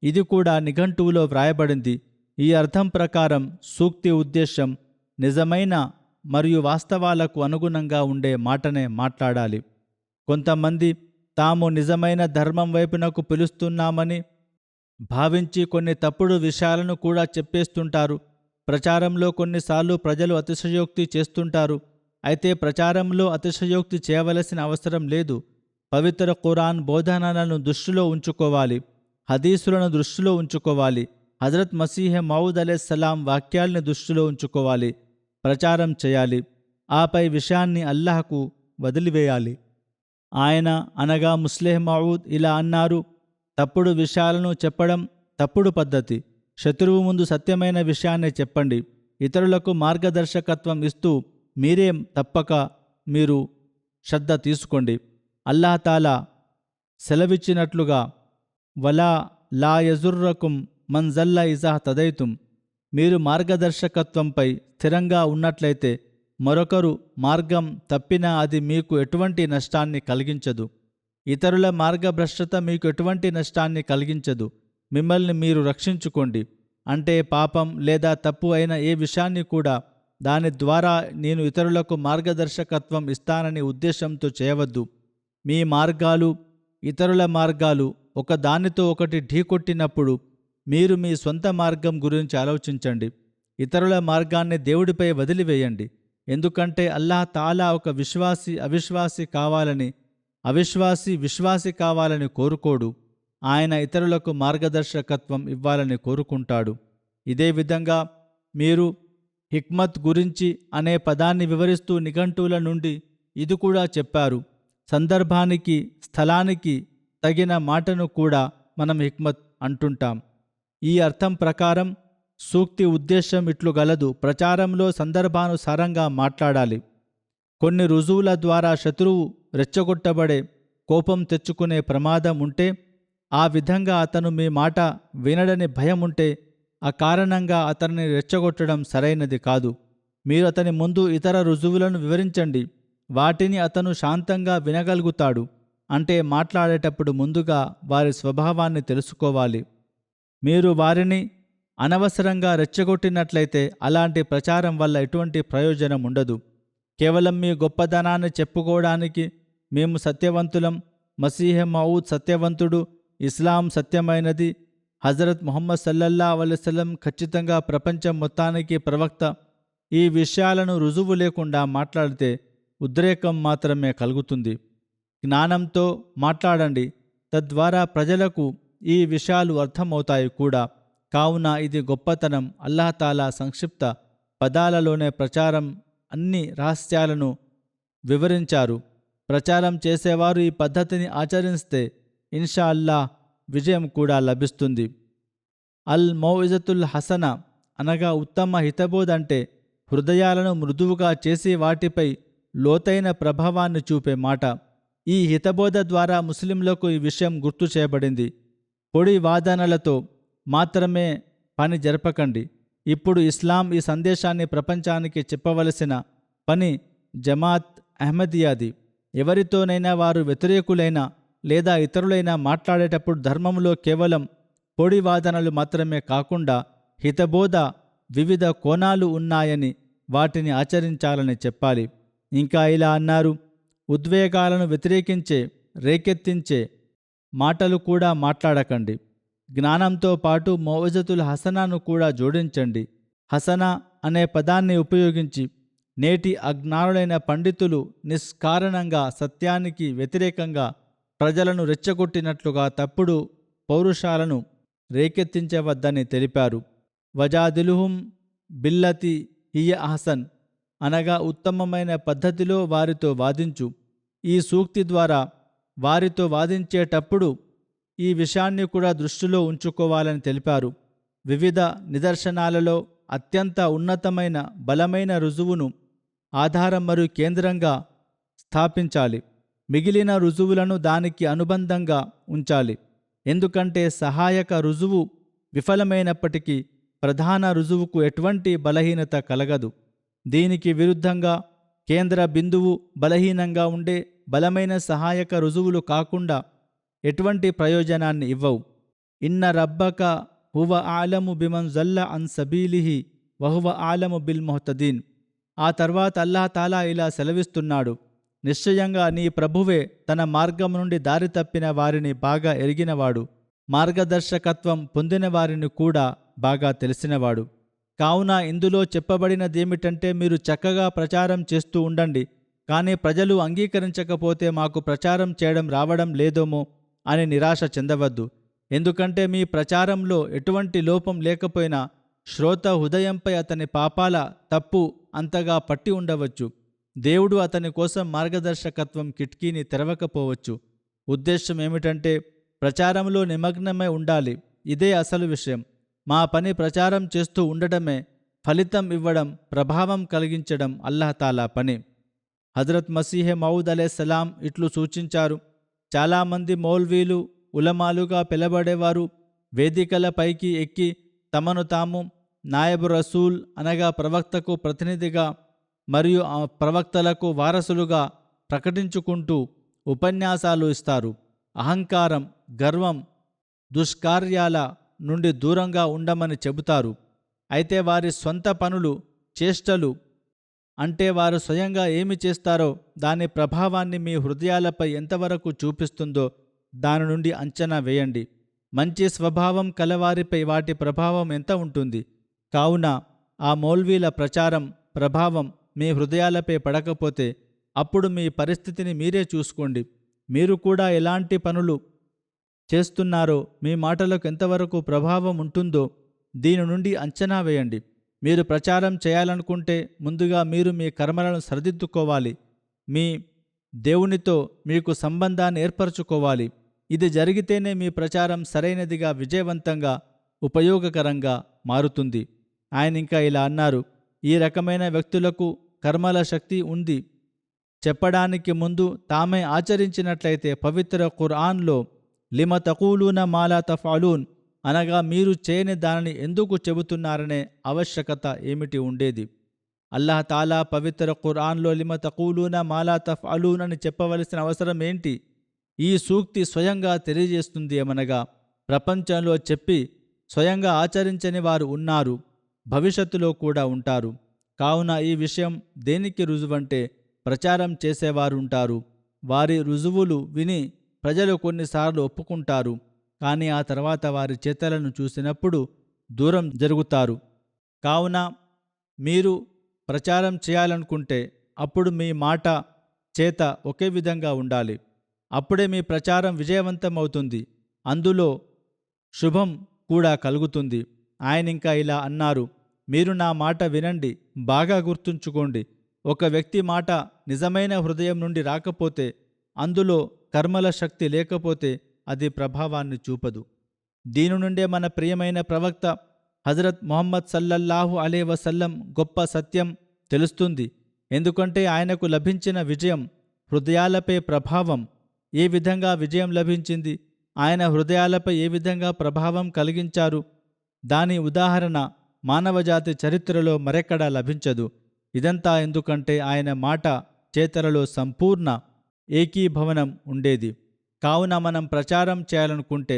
ఇది కూడా నిఘంటువులో వ్రాయబడింది. ఈ అర్థం ప్రకారం సూక్తి ఉద్దేశం నిజమైన మరియు వాస్తవాలకు అనుగుణంగా ఉండే మాటనే మాట్లాడాలి. కొంతమంది తాము నిజమైన ధర్మం వైపునకు పిలుస్తున్నామని భావించి కొన్ని తప్పుడు విషయాలను కూడా చెప్పేస్తుంటారు. ప్రచారంలో కొన్నిసార్లు ప్రజలు అతిశయోక్తి చేస్తుంటారు. అయితే ప్రచారంలో అతిశయోక్తి చేయవలసిన అవసరం లేదు. పవిత్ర ఖురాన్ బోధనలను దృష్టిలో ఉంచుకోవాలి. హదీసులను దృష్టిలో ఉంచుకోవాలి. హజరత్ మసీహ్ మౌద్ అలైహిస్సలాం వాక్యాల్ని దృష్టిలో ఉంచుకోవాలి. ప్రచారం చేయాలి. ఆపై విషయాన్ని అల్లాహకు వదిలివేయాలి. ఆయన అనగా ముస్లిహ్ మౌద్ ఇలా అన్నారు, తప్పుడు విషయాలను చెప్పడం తప్పుడు పద్ధతి. శత్రువు ముందు సత్యమైన విషయాన్ని చెప్పండి. ఇతరులకు మార్గదర్శకత్వం ఇస్తూ మీరే తప్పక మీరు శ్రద్ధ తీసుకోండి. అల్లాహ్ సెలవిచ్చినట్లుగా వలా లా యజుర్రకుం మన్జల్ల ఇజా తదైతుం, మీరు మార్గదర్శకత్వంపై స్థిరంగా ఉన్నట్లయితే మరొకరు మార్గం తప్పినా అది మీకు ఎటువంటి నష్టాన్ని కలిగించదు. ఇతరుల మార్గభ్రష్టత మీకు ఎటువంటి నష్టాన్ని కలిగించదు. మిమ్మల్ని మీరు రక్షించుకోండి. అంటే పాపం లేదా తప్పు అయిన ఏ విషయాన్ని కూడా దాని ద్వారా నేను ఇతరులకు మార్గదర్శకత్వం ఇస్తానని ఉద్దేశంతో చేయవద్దు. మీ మార్గాలు ఇతరుల మార్గాలు ఒకదానితో ఒకటి ఢీకొట్టినప్పుడు మీరు మీ సొంత మార్గం గురించి ఆలోచించండి. ఇతరుల మార్గాన్ని దేవుడిపై వదిలివేయండి. ఎందుకంటే అల్లాహ్ తాలా ఒక విశ్వాసి అవిశ్వాసి కావాలని, అవిశ్వాసి విశ్వాసి కావాలని కోరుకోడు. ఆయన ఇతరులకు మార్గదర్శకత్వం ఇవ్వాలని కోరుకుంటాడు. ఇదే విధంగా మీరు హిక్మత్ గురించి అనే పదాన్ని వివరిస్తూ నిఘంటువుల నుండి ఇది కూడా చెప్పారు. సందర్భానికి స్థలానికి తగిన మాటను కూడా మనం హిక్మత్ అంటుంటాం. ఈ అర్థం ప్రకారం సూక్తి ఉద్దేశం ఇట్లు గలదు: ప్రచారంలో సందర్భానుసారంగా మాట్లాడాలి. కొన్ని రుజువుల ద్వారా శత్రువు రెచ్చగొట్టబడే, కోపం తెచ్చుకునే ప్రమాదం ఉంటే, ఆ విధంగా అతను మీ మాట వినడని భయం ఉంటే, ఆ కారణంగా అతనిని రెచ్చగొట్టడం సరైనది కాదు. మీరు అతని ముందు ఇతర రుజువులను వివరించండి. వాటిని అతను శాంతంగా వినగలుగుతాడు. అంటే మాట్లాడేటప్పుడు ముందుగా వారి స్వభావాన్ని తెలుసుకోవాలి. మీరు వారిని అనవసరంగా రెచ్చగొట్టినట్లయితే అలాంటి ప్రచారం వల్ల ఎటువంటి ప్రయోజనం ఉండదు. కేవలం మీ గొప్పదనాన్ని చెప్పుకోవడానికి మేము సత్యవంతులం, మసీహ్ మౌద్ సత్యవంతుడు, ఇస్లాం సత్యమైనది, హజరత్ ముహమ్మద్ సల్లల్లాహు అలైహి వసల్లం ఖచ్చితంగా ప్రపంచం మొత్తానికి ప్రవక్త, ఈ విషయాలను రుజువు లేకుండా మాట్లాడితే ఉద్రేకం మాత్రమే కలుగుతుంది. జ్ఞానంతో మాట్లాడండి. తద్వారా ప్రజలకు ఈ విషయాలు అర్థమవుతాయి కూడా. కావున ఇది గొప్పతనం. అల్లాహ్ తాలా సంక్షిప్త పదాలలోనే ప్రచారం అన్ని రహస్యాలను వివరించారు. ప్రచారం చేసేవారు ఈ పద్ధతిని ఆచరిస్తే ఇన్షా అల్లాహ్ విజయం కూడా లభిస్తుంది. అల్ మౌఇజతుల్ హసన అనగా ఉత్తమ హితబోధ అంటే హృదయాలను మృదువుగా చేసి వాటిపై లోతైన ప్రభావాన్ని చూపే మాట. ఈ హితబోధ ద్వారా ముస్లింలకు ఈ విషయం గుర్తు చేయబడింది. పొడి వాదనలతో మాత్రమే పని జరపకండి. ఇప్పుడు ఇస్లాం ఈ సందేశాన్ని ప్రపంచానికి చెప్పవలసిన పని జమాత్ అహ్మదియాది. ఎవరితోనైనా వారు వ్యతిరేకులైనా లేదా ఇతరులైనా మాట్లాడేటప్పుడు ధర్మంలో కేవలం పొడి వాదనలు మాత్రమే కాకుండా హితబోధ వివిధ కోణాలు ఉన్నాయని, వాటిని ఆచరించాలని చెప్పాలి. ఇంకా ఇలా అన్నారు: ఉద్వేగాలను వ్యతిరేకించే, రేకెత్తించే మాటలు కూడా మాట్లాడకండి. జ్ఞానంతో పాటు మౌఇజతుల్ హసనాను కూడా జోడించండి. హసనా అనే పదాన్ని ఉపయోగించి నేటి అజ్ఞానులైన పండితులు నిష్కారణంగా సత్యానికి వ్యతిరేకంగా ప్రజలను రెచ్చగొట్టినట్లుగా తప్పుడు పౌరుషాలను రేకెత్తించవద్దని తెలిపారు. వజాదిలుహుం బిల్లతి హియ అహసన్ అనగా ఉత్తమమైన పద్ధతిలో వారితో వాదించు. ఈ సూక్తి ద్వారా వారితో వాదించేటప్పుడు ఈ విషయాన్ని కూడా దృష్టిలో ఉంచుకోవాలని తెలిపారు. వివిధ నిదర్శనాలలో అత్యంత ఉన్నతమైన బలమైన రుజువును ఆధారం మరియు కేంద్రంగా స్థాపించాలి. మిగిలిన రుజువులను దానికి అనుబంధంగా ఉంచాలి. ఎందుకంటే సహాయక రుజువు విఫలమైనప్పటికీ ప్రధాన రుజువుకు ఎటువంటి బలహీనత కలగదు. దీనికి విరుద్ధంగా కేంద్ర బిందువు బలహీనంగా ఉండే బలమైన సహాయక రుజువులు కాకుండా ఎటువంటి ప్రయోజనాన్ని ఇవ్వవు. ఇన్న రబ్బక హువ ఆలము బిమన్ జల్ల అన్ సబీలిహి వహువ ఆలము బిల్ ముహ్తదీన్. ఆ తర్వాత అల్లాహ్ తాలా ఇలా సెలవిస్తున్నాడు: నిశ్చయంగా నీ ప్రభువే తన మార్గం నుండి దారి తప్పిన వారిని బాగా ఎరిగినవాడు, మార్గదర్శకత్వం పొందిన వారిని కూడా బాగా తెలిసినవాడు. కావున ఇందులో చెప్పబడినదేమిటంటే, మీరు చక్కగా ప్రచారం చేస్తూ ఉండండి, కానీ ప్రజలు అంగీకరించకపోతే మాకు ప్రచారం చేయడం రావడం లేదేమో అని నిరాశ చెందవద్దు. ఎందుకంటే మీ ప్రచారంలో ఎటువంటి లోపం లేకపోయినా శ్రోత హృదయంపై అతని పాపాల తప్పు అంతగా పట్టి ఉండవచ్చు. దేవుడు అతని కోసం మార్గదర్శకత్వం కిటికీని తెరవకపోవచ్చు. ఉద్దేశం ఏమిటంటే ప్రచారంలో నిమగ్నమై ఉండాలి. ఇదే అసలు విషయం. మా పని ప్రచారం చేస్తూ ఉండటమే, ఫలితం ఇవ్వడం, ప్రభావం కలిగించడం అల్లాహతాలా పని. హజరత్ మసీహే మౌద్ అలైహిస్సలాం ఇట్లు సూచించారు. చాలామంది మౌల్వీలు, ఉలమాలుగా పిలబడేవారు వేదికల పైకి ఎక్కి తమను తాము నాయబు రసూల్ అనగా ప్రవక్తకు ప్రతినిధిగా మరియు ఆ ప్రవక్తలకు వారసులుగా ప్రకటించుకుంటూ ఉపన్యాసాలు ఇస్తారు. అహంకారం, గర్వం, దుష్కార్యాల నుండి దూరంగా ఉండమని చెబుతారు. అయితే వారి స్వంత పనులు, చేష్టలు, అంటే వారు స్వయంగా ఏమి చేస్తారో దాని ప్రభావాన్ని మీ హృదయాలపై ఎంతవరకు చూపిస్తుందో దాని నుండి అంచనా వేయండి. మంచి స్వభావం కలవారిపై వాటి ప్రభావం ఎంత ఉంటుంది? కావున ఆ మౌల్వీల ప్రచారం, ప్రభావం మీ హృదయాలపై పడకపోతే అప్పుడు మీ పరిస్థితిని మీరే చూసుకోండి. మీరు కూడా ఎలాంటి పనులు చేస్తున్నారో, మీ మాటలకు ఎంతవరకు ప్రభావం ఉంటుందో దీని నుండి అంచనా వేయండి. మీరు ప్రచారం చేయాలనుకుంటే ముందుగా మీరు మీ కర్మలను సరిదిద్దుకోవాలి. మీ దేవునితో మీకు సంబంధాన్ని ఏర్పరచుకోవాలి. ఇది జరిగితేనే మీ ప్రచారం సరైనదిగా, విజయవంతంగా, ఉపయోగకరంగా మారుతుంది. ఆయన ఇంకా ఇలా అన్నారు, ఈ రకమైన వ్యక్తులకు కర్మల శక్తి ఉంది చెప్పడానికి ముందు తామే ఆచరించినట్లయితే పవిత్ర ఖుర్ఆన్లో లిమ తకూలూన మాలా తఫాలూన్ అనగా మీరు చేయని దానిని ఎందుకు చెబుతున్నారనే ఆవశ్యకత ఏమిటి ఉండేది. అల్లాహ్ తాలా పవిత్ర ఖుర్ఆన్లో లిమ తకూలూన మాలా తఫాలూన్ అని చెప్పవలసిన అవసరం ఏంటి? ఈ సూక్తి స్వయంగా తెలియజేస్తుంది ఏమనగా, ప్రపంచంలో చెప్పి స్వయంగా ఆచరించని వారు ఉన్నారు, భవిష్యత్తులో కూడా ఉంటారు. కావున ఈ విషయం దేనికి రుజువంటే ప్రచారం చేసేవారుంటారు. వారి రుజువులు విని ప్రజలు కొన్నిసార్లు ఒప్పుకుంటారు, కానీ ఆ తర్వాత వారి చేతలను చూసినప్పుడు దూరం జరుగుతారు. కావున మీరు ప్రచారం చేయాలనుకుంటే అప్పుడు మీ మాట, చేత ఒకే విధంగా ఉండాలి. అప్పుడే మీ ప్రచారం విజయవంతమవుతుంది, అందులో శుభం కూడా కలుగుతుంది. ఆయన ఇంకా ఇలా అన్నారు, మీరు నా మాట వినండి, బాగా గుర్తుంచుకోండి. ఒక వ్యక్తి మాట నిజమైన హృదయం నుండి రాకపోతే, అందులో కర్మల శక్తి లేకపోతే అది ప్రభావాన్ని చూపదు. దీని నుండే మన ప్రియమైన ప్రవక్త హజరత్ ముహమ్మద్ సల్లల్లాహు అలైహి వసల్లం గొప్ప సత్యం తెలుస్తుంది. ఎందుకంటే ఆయనకు లభించిన విజయం, హృదయాలపై ప్రభావం ఏ విధంగా విజయం లభించింది, ఆయన హృదయాలపై ఏ విధంగా ప్రభావం కలిగించారు, దాని ఉదాహరణ మానవజాతి చరిత్రలో మరెక్కడా లభించదు. ఇదంతా ఎందుకంటే ఆయన మాట, చేతలలో సంపూర్ణ ఏకీభవనం ఉండేది. కావున మనం ప్రచారం చేయాలనుకుంటే,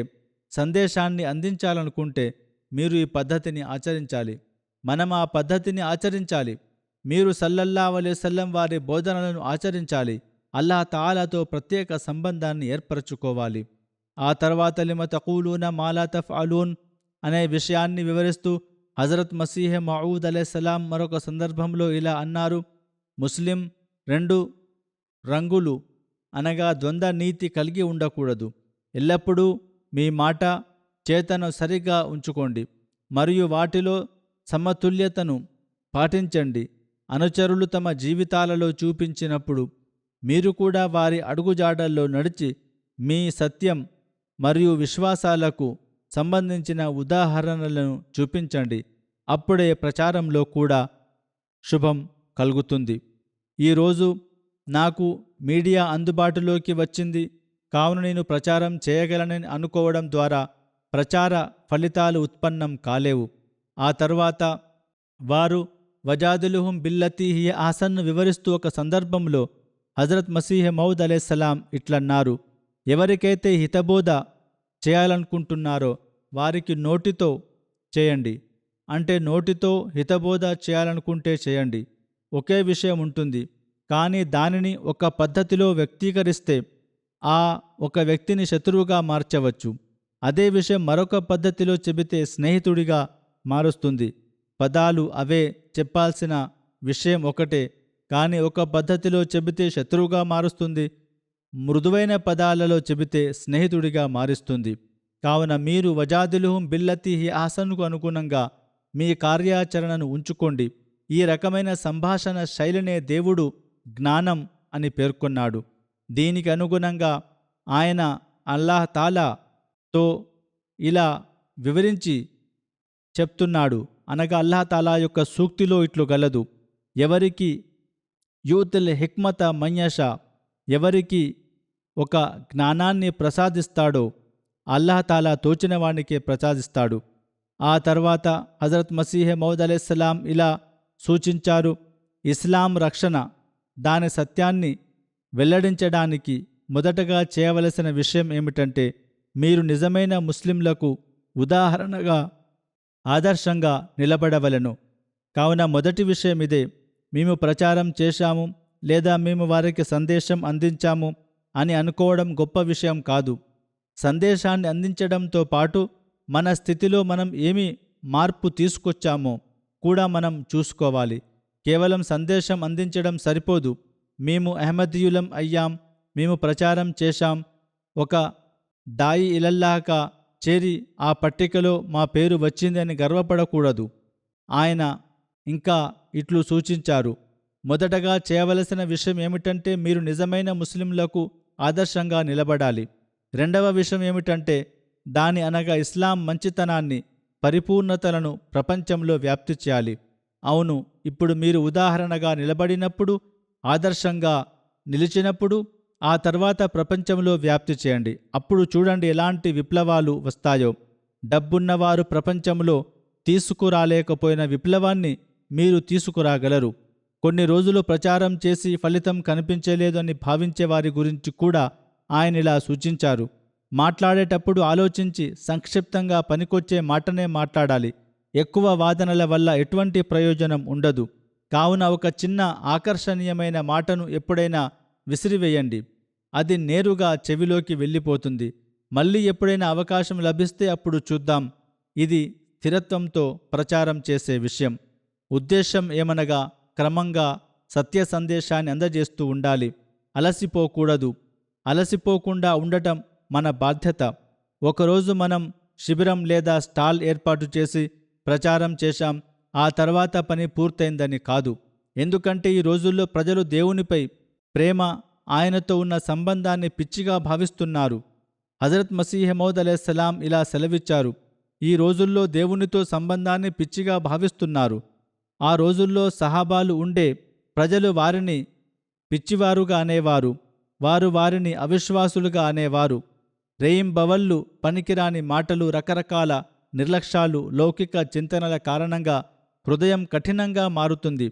సందేశాన్ని అందించాలనుకుంటే మీరు ఈ పద్ధతిని ఆచరించాలి. మనం ఆ పద్ధతిని ఆచరించాలి. మీరు సల్లల్లాహు అలైహి వసల్లం వారి బోధనలను ఆచరించాలి. అల్లాహ్ తాలాతో ప్రత్యేక సంబంధాన్ని ఏర్పరచుకోవాలి. ఆ తర్వాత లిమ తకూలూన మాలా తఫ్అలూన్ అనే విషయాన్ని వివరిస్తూ హజరత్ మసీహే మౌద్ అలైహిస్సలాం మరొక సందర్భంలో ఇలా అన్నారు, ముస్లిం రెండు రంగులు అనగా ద్వంద్వ నీతి కలిగి ఉండకూడదు. ఎల్లప్పుడూ మీ మాట, చేతను సరిగ్గా ఉంచుకోండి మరియు వాటిలో సమతుల్యతను పాటించండి. అనుచరులు తమ జీవితాలలో చూపించినప్పుడు మీరు కూడా వారి అడుగుజాడల్లో నడిచి మీ సత్యం మరియు విశ్వాసాలకు సంబంధించిన ఉదాహరణలను చూపించండి. అప్పుడే ప్రచారంలో కూడా శుభం కలుగుతుంది. ఈరోజు నాకు మీడియా అందుబాటులోకి వచ్చింది, కావున నేను ప్రచారం చేయగలనని అనుకోవడం ద్వారా ప్రచార ఫలితాలు ఉత్పన్నం కాలేవు. ఆ తరువాత వారు వజాదిలుహుం బిల్లతీ హియ అహ్సన్ వివరిస్తూ ఒక సందర్భంలో హజరత్ మసీహ్ మౌద్ అలైహిస్సలాం ఇట్లన్నారు, ఎవరికైతే హితబోధ చేయాలనుకుంటున్నారో వారికి నోటితో చేయండి. అంటే నోటితో హితబోధ చేయాలనుకుంటే చేయండి, ఒకే విషయం ఉంటుంది. కానీ దానిని ఒక పద్ధతిలో వ్యక్తీకరిస్తే ఆ ఒక వ్యక్తిని శత్రువుగా మార్చవచ్చు. అదే విషయం మరొక పద్ధతిలో చెబితే స్నేహితుడిగా మారుస్తుంది. పదాలు అవే, చెప్పాల్సిన విషయం ఒకటే, కానీ ఒక పద్ధతిలో చెబితే శత్రువుగా మారుస్తుంది, మృదువైన పదాలలో చెబితే స్నేహితుడిగా మారుస్తుంది. కావున మీరు వజాదిలుహుం బిల్లతీ హియ అహ్సన్కు అనుగుణంగా మీ కార్యాచరణను ఉంచుకోండి. ఈ రకమైన సంభాషణ శైలినే దేవుడు జ్ఞానం అని పేర్కొన్నాడు. దీనికి అనుగుణంగా ఆయన అల్లాహ్ తాలాతో ఇలా వివరించి చెప్తున్నాడు. అనగా అల్లాహ్ యొక్క సూక్తిలో ఇట్లు గలదు, ఎవరికి యూతుల్ హిక్మత మన్యషా, ఎవరికి ఒక జ్ఞానాన్ని ప్రసాదిస్తాడో అల్లాహ్ తోచిన వానికే ప్రసాదిస్తాడు. ఆ తర్వాత హజరత్ మసీహ్ మౌద్ అలైహిస్సలాం ఇలా సూచించారు, ఇస్లాం రక్షణ, దాని సత్యాన్ని వెల్లడించడానికి మొదటగా చేయవలసిన విషయం ఏమిటంటే, మీరు నిజమైన ముస్లింలకు ఉదాహరణగా, ఆదర్శంగా నిలబడవలెను. కావున మొదటి విషయం ఇదే. మేము ప్రచారం చేశాము లేదా మేము వారికి సందేశం అందించాము అని అనుకోవడం గొప్ప విషయం కాదు. సందేశాన్ని అందించడంతో పాటు మన స్థితిలో మనం ఏమి మార్పు తీసుకొచ్చామో కూడా మనం చూసుకోవాలి. కేవలం సందేశం అందించడం సరిపోదు. మేము అహ్మదీయులం అయ్యాం, మేము ప్రచారం చేశాం, ఒక దాయి ఇలల్లాహగా చేరి ఆ పట్టికలో మా పేరు వచ్చింది అని గర్వపడకూడదు. ఆయన ఇంకా ఇట్లు సూచించారు, మొదటగా చేయవలసిన విషయం ఏమిటంటే మీరు నిజమైన ముస్లింలకు ఆదర్శంగా నిలబడాలి. రెండవ విషయం ఏమిటంటే దాని అనగా ఇస్లాం మంచితనాన్ని, పరిపూర్ణతలను ప్రపంచంలో వ్యాప్తి చేయాలి. అవును, ఇప్పుడు మీరు ఉదాహరణగా నిలబడినప్పుడు, ఆదర్శంగా నిలిచినప్పుడు ఆ తర్వాత ప్రపంచంలో వ్యాప్తి చేయండి. అప్పుడు చూడండి ఎలాంటి విప్లవాలు వస్తాయో. డబ్బున్నవారు ప్రపంచంలో తీసుకురాలేకపోయిన విప్లవాన్ని మీరు తీసుకురాగలరు. కొన్ని రోజులు ప్రచారం చేసి ఫలితం కనిపించలేదు అని భావించే వారి గురించి కూడా ఆయన ఇలా సూచించారు, మాట్లాడేటప్పుడు ఆలోచించి సంక్షిప్తంగా పనికొచ్చే మాటనే మాట్లాడాలి. ఎక్కువ వాదనల వల్ల ఎటువంటి ప్రయోజనం ఉండదు. కావున ఒక చిన్న ఆకర్షణీయమైన మాటను ఎప్పుడైనా విసిరివేయండి, అది నేరుగా చెవిలోకి వెళ్ళిపోతుంది. మళ్ళీ ఎప్పుడైనా అవకాశం లభిస్తే అప్పుడు చూద్దాం. ఇది స్థిరత్వంతో ప్రచారం చేసే విషయం. ఉద్దేశం ఏమనగా క్రమంగా సత్య సందేశాన్ని అందజేస్తూ ఉండాలి. అలసిపోకూడదు. అలసిపోకుండా ఉండటం మన బాధ్యత. ఒకరోజు మనం శిబిరం లేదా స్టాల్ ఏర్పాటు చేసి ప్రచారం చేశాం, ఆ తర్వాత పని పూర్తయిందని కాదు. ఎందుకంటే ఈ రోజుల్లో ప్రజలు దేవునిపై ప్రేమ, ఆయనతో ఉన్న సంబంధాన్ని పిచ్చిగా భావిస్తున్నారు. హజరత్ మసీహ్ మౌద్ అలైహిస్సలాం ఇలా సెలవిచ్చారు, ఈ రోజుల్లో దేవునితో సంబంధాన్ని పిచ్చిగా భావిస్తున్నారు. ఆ రోజుల్లో సహాబాలు ఉండే ప్రజలు వారిని పిచ్చివారుగా అనేవారు, వారు వారిని అవిశ్వాసులుగా అనేవారు. రేయింబవళ్ళు, పనికిరాని మాటలు, రకరకాల నిర్లక్ష్యాలు, లౌకిక చింతనల కారణంగా హృదయం కఠినంగా మారుతుంది.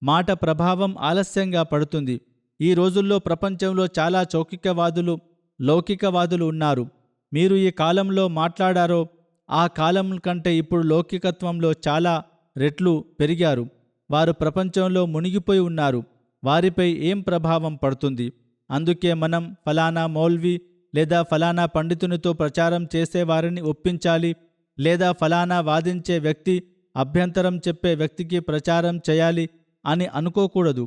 మాట ప్రభావం ఆలస్యంగా పడుతుంది. ఈ రోజుల్లో ప్రపంచంలో చాలా చౌకికవాదులు, లౌకికవాదులు ఉన్నారు. మీరు ఈ కాలంలో మాట్లాడారో ఆ కాలం కంటే ఇప్పుడు లౌకికత్వంలో చాలా రెట్లు పెరిగారు. వారు ప్రపంచంలో మునిగిపోయి ఉన్నారు. వారిపై ఏం ప్రభావం పడుతుంది? అందుకే మనం ఫలానా మౌల్వీ లేదా ఫలానా పండితునితో ప్రచారం చేసేవారిని ఒప్పించాలి, లేదా ఫలానా వాదించే వ్యక్తి, అభ్యంతరం చెప్పే వ్యక్తికి ప్రచారం చేయాలి అని అనుకోకూడదు.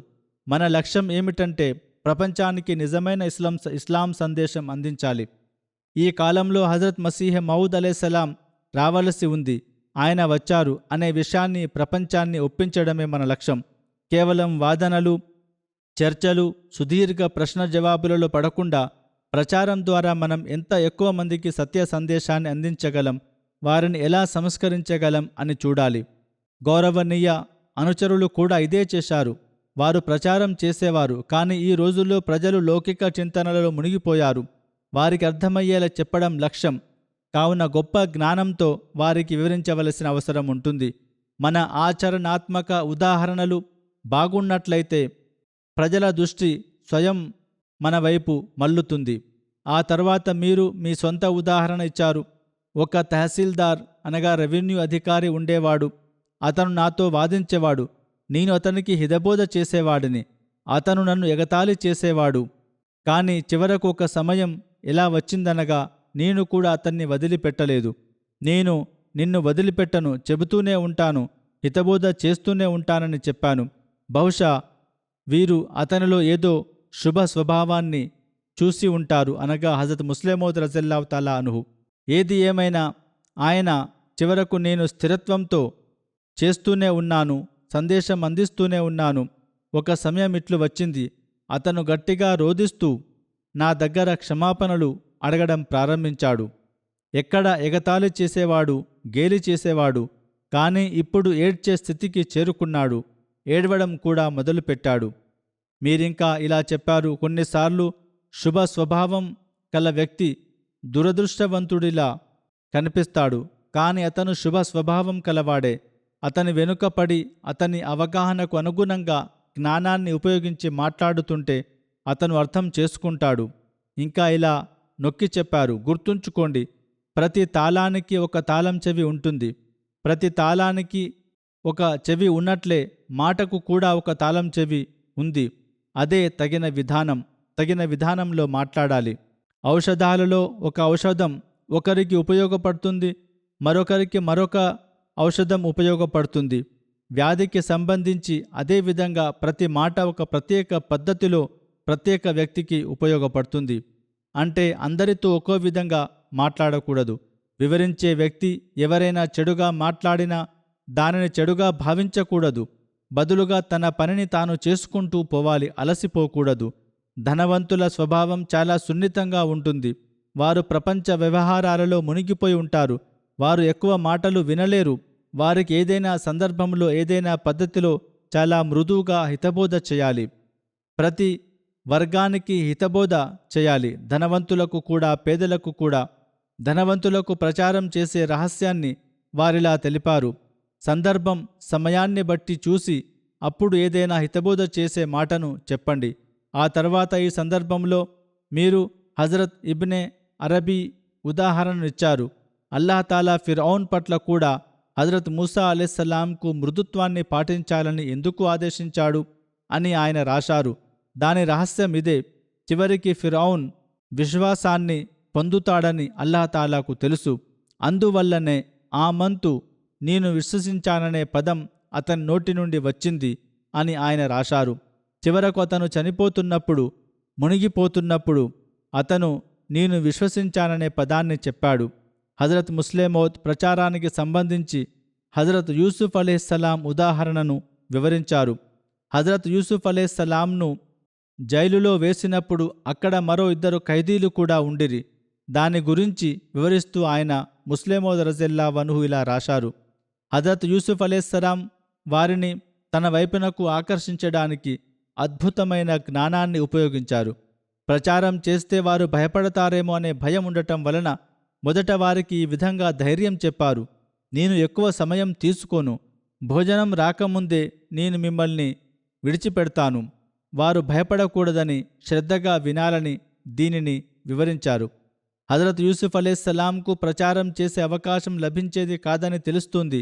మన లక్ష్యం ఏమిటంటే ప్రపంచానికి నిజమైన ఇస్లాం సందేశం అందించాలి. ఈ కాలంలో హజరత్ మసీహ్ మౌద్ అలైహిస్సలాం రావలసి ఉంది, ఆయన వచ్చారు అనే విషయాన్ని ప్రపంచాన్ని ఒప్పించడమే మన లక్ష్యం. కేవలం వాదనలు, చర్చలు, సుదీర్ఘ ప్రశ్న జవాబులలో పడకుండా ప్రచారం ద్వారా మనం ఎంత ఎక్కువ మందికి సత్య సందేశాన్ని అందించగలం, వారిని ఎలా సంస్కరించగలం అని చూడాలి. గౌరవనీయ అనుచరులు కూడా ఇదే చేశారు. వారు ప్రచారం చేసేవారు, కానీ ఈ రోజుల్లో ప్రజలు లౌకిక చింతనలలో మునిగిపోయారు. వారికి అర్థమయ్యేలా చెప్పడం లక్ష్యం. కావున గొప్ప జ్ఞానంతో వారికి వివరించవలసిన అవసరం ఉంటుంది. మన ఆచరణాత్మక ఉదాహరణలు బాగున్నట్లయితే ప్రజల దృష్టి స్వయం మన వైపు మల్లుతుంది. ఆ తర్వాత మీరు మీ సొంత ఉదాహరణ ఇచ్చారు. ఒక తహసీల్దార్ అనగా రెవెన్యూ అధికారి ఉండేవాడు. అతను నాతో వాదించేవాడు. నేను అతనికి హితబోధ చేసేవాడిని. అతను నన్ను ఎగతాళి చేసేవాడు. కానీ చివరకు ఒక సమయం ఎలా వచ్చిందనగా నేను కూడా అతన్ని వదిలిపెట్టలేదు. నేను నిన్ను వదిలిపెట్టను, చెబుతూనే ఉంటాను, హితబోధ చేస్తూనే ఉంటానని చెప్పాను. బహుశా వీరు అతనిలో ఏదో శుభ స్వభావాన్ని చూసి ఉంటారు, అనగా హజరత్ ముస్లిమ్ మౌద్ రజల్లాహు తాలా అన్హు. ఏది ఏమైనా ఆయన చివరకు నేను స్థిరత్వంతో చేస్తూనే ఉన్నాను, సందేశం అందిస్తూనే ఉన్నాను. ఒక సమయం ఇట్లు వచ్చింది, అతను గట్టిగా రోదిస్తూ నా దగ్గర క్షమాపణలు అడగడం ప్రారంభించాడు. ఎక్కడ ఎగతాళి చేసేవాడు, గేలి చేసేవాడు, కానీ ఇప్పుడు ఏడ్చే స్థితికి చేరుకున్నాడు. ఏడవడం కూడా మొదలుపెట్టాడు. మీరింకా ఇలా చెప్పారు, కొన్నిసార్లు శుభ స్వభావం కల వ్యక్తి దురదృష్టవంతుడిలా కనిపిస్తాడు, కానీ అతను శుభ స్వభావం కలవాడే. అతని వెనుకపడి అతని అవగాహనకు అనుగుణంగా జ్ఞానాన్ని ఉపయోగించి మాట్లాడుతుంటే అతను అర్థం చేసుకుంటాడు. ఇంకా ఇలా నొక్కి చెప్పారు, గుర్తుంచుకోండి, ప్రతి తాళానికి ఒక తాళం చెవి ఉంటుంది. ప్రతి తాళానికి ఒక చెవి ఉన్నట్లే మాటకు కూడా ఒక తాళం చెవి ఉంది. అదే తగిన విధానంలో మాట్లాడాలి. ఔషధాలలో ఒక ఔషధం ఒకరికి ఉపయోగపడుతుంది, మరొకరికి మరొక ఔషధం ఉపయోగపడుతుంది. వ్యాధికి సంబంధించి అదేవిధంగా ప్రతి మాట ఒక ప్రత్యేక పద్ధతిలో ప్రత్యేక వ్యక్తికి ఉపయోగపడుతుంది. అంటే అందరితో ఒక్కో విధంగా మాట్లాడకూడదు. వివరించే వ్యక్తి ఎవరైనా చెడుగా మాట్లాడినా దానిని చెడుగా భావించకూడదు. బదులుగా తన పనిని తాను చేసుకుంటూ పోవాలి, అలసిపోకూడదు. ధనవంతుల స్వభావం చాలా సున్నితంగా ఉంటుంది. వారు ప్రపంచ వ్యవహారాలలో మునిగిపోయి ఉంటారు. వారు ఎక్కువ మాటలు వినలేరు. వారికి ఏదైనా సందర్భంలో ఏదైనా పద్ధతిలో చాలా మృదువుగా హితబోధ చేయాలి. ప్రతి వర్గానికి హితబోధ చేయాలి. ధనవంతులకు కూడా పేదలకు కూడా. ధనవంతులకు ప్రచారం చేసే రహస్యాన్ని వారిలా తెలిపారు. సందర్భం సమయాన్ని బట్టి చూసి అప్పుడు ఏదైనా హితబోధ చేసే మాటను చెప్పండి. ఆ తర్వాత ఈ సందర్భంలో మీరు హజరత్ ఇబ్నే అరబీ ఉదాహరణనిచ్చారు. అల్లాహతాలా ఫిర్ఔన్ పట్ల కూడా హజరత్ మూసా అలైహిస్సలాంకు మృదుత్వాన్ని పాటించాలని ఎందుకు ఆదేశించాడు అని ఆయన రాశారు. దాని రహస్యం ఇదే. చివరికి ఫిర్ఔన్ విశ్వాసాన్ని పొందుతాడని అల్లాహతాలాకు తెలుసు. అందువల్లనే ఆమంతు, నేను విశ్వసించాననే పదం అతని నోటి నుండి వచ్చింది అని ఆయన రాశారు. చివరకు అతను చనిపోతున్నప్పుడు, మునిగిపోతున్నప్పుడు అతను నేను విశ్వసించాననే పదాన్ని చెప్పాడు. హజరత్ ముస్లిమౌద్ ప్రచారానికి సంబంధించి హజరత్ యూసుఫ్ అలైహిస్సలాం ఉదాహరణను వివరించారు. హజరత్ యూసుఫ్ అలైహిస్సలాంను జైలులో వేసినప్పుడు అక్కడ మరో 2 ఖైదీలు కూడా ఉండిరి. దాని గురించి వివరిస్తూ ఆయన ముస్లిమౌద్ రజల్లాహు అన్హు ఇలా రాశారు. హజరత్ యూసుఫ్ అలైహిస్సలాం వారిని తన వైపునకు ఆకర్షించడానికి అద్భుతమైన జ్ఞానాన్ని ఉపయోగించారు. ప్రచారం చేస్తే వారు భయపడతారేమో అనే భయం ఉండటం వలన మొదట వారికి ఈ విధంగా ధైర్యం చెప్పారు, నేను ఎక్కువ సమయం తీసుకోను, భోజనం రాకముందే నేను మిమ్మల్ని విడిచిపెడతాను. వారు భయపడకూడదని, శ్రద్ధగా వినాలని దీనిని వివరించారు. హజరత్ యూసుఫ్ అలైహిస్సలాంకు ప్రచారం చేసే అవకాశం లభించేది కాదని తెలుస్తుంది.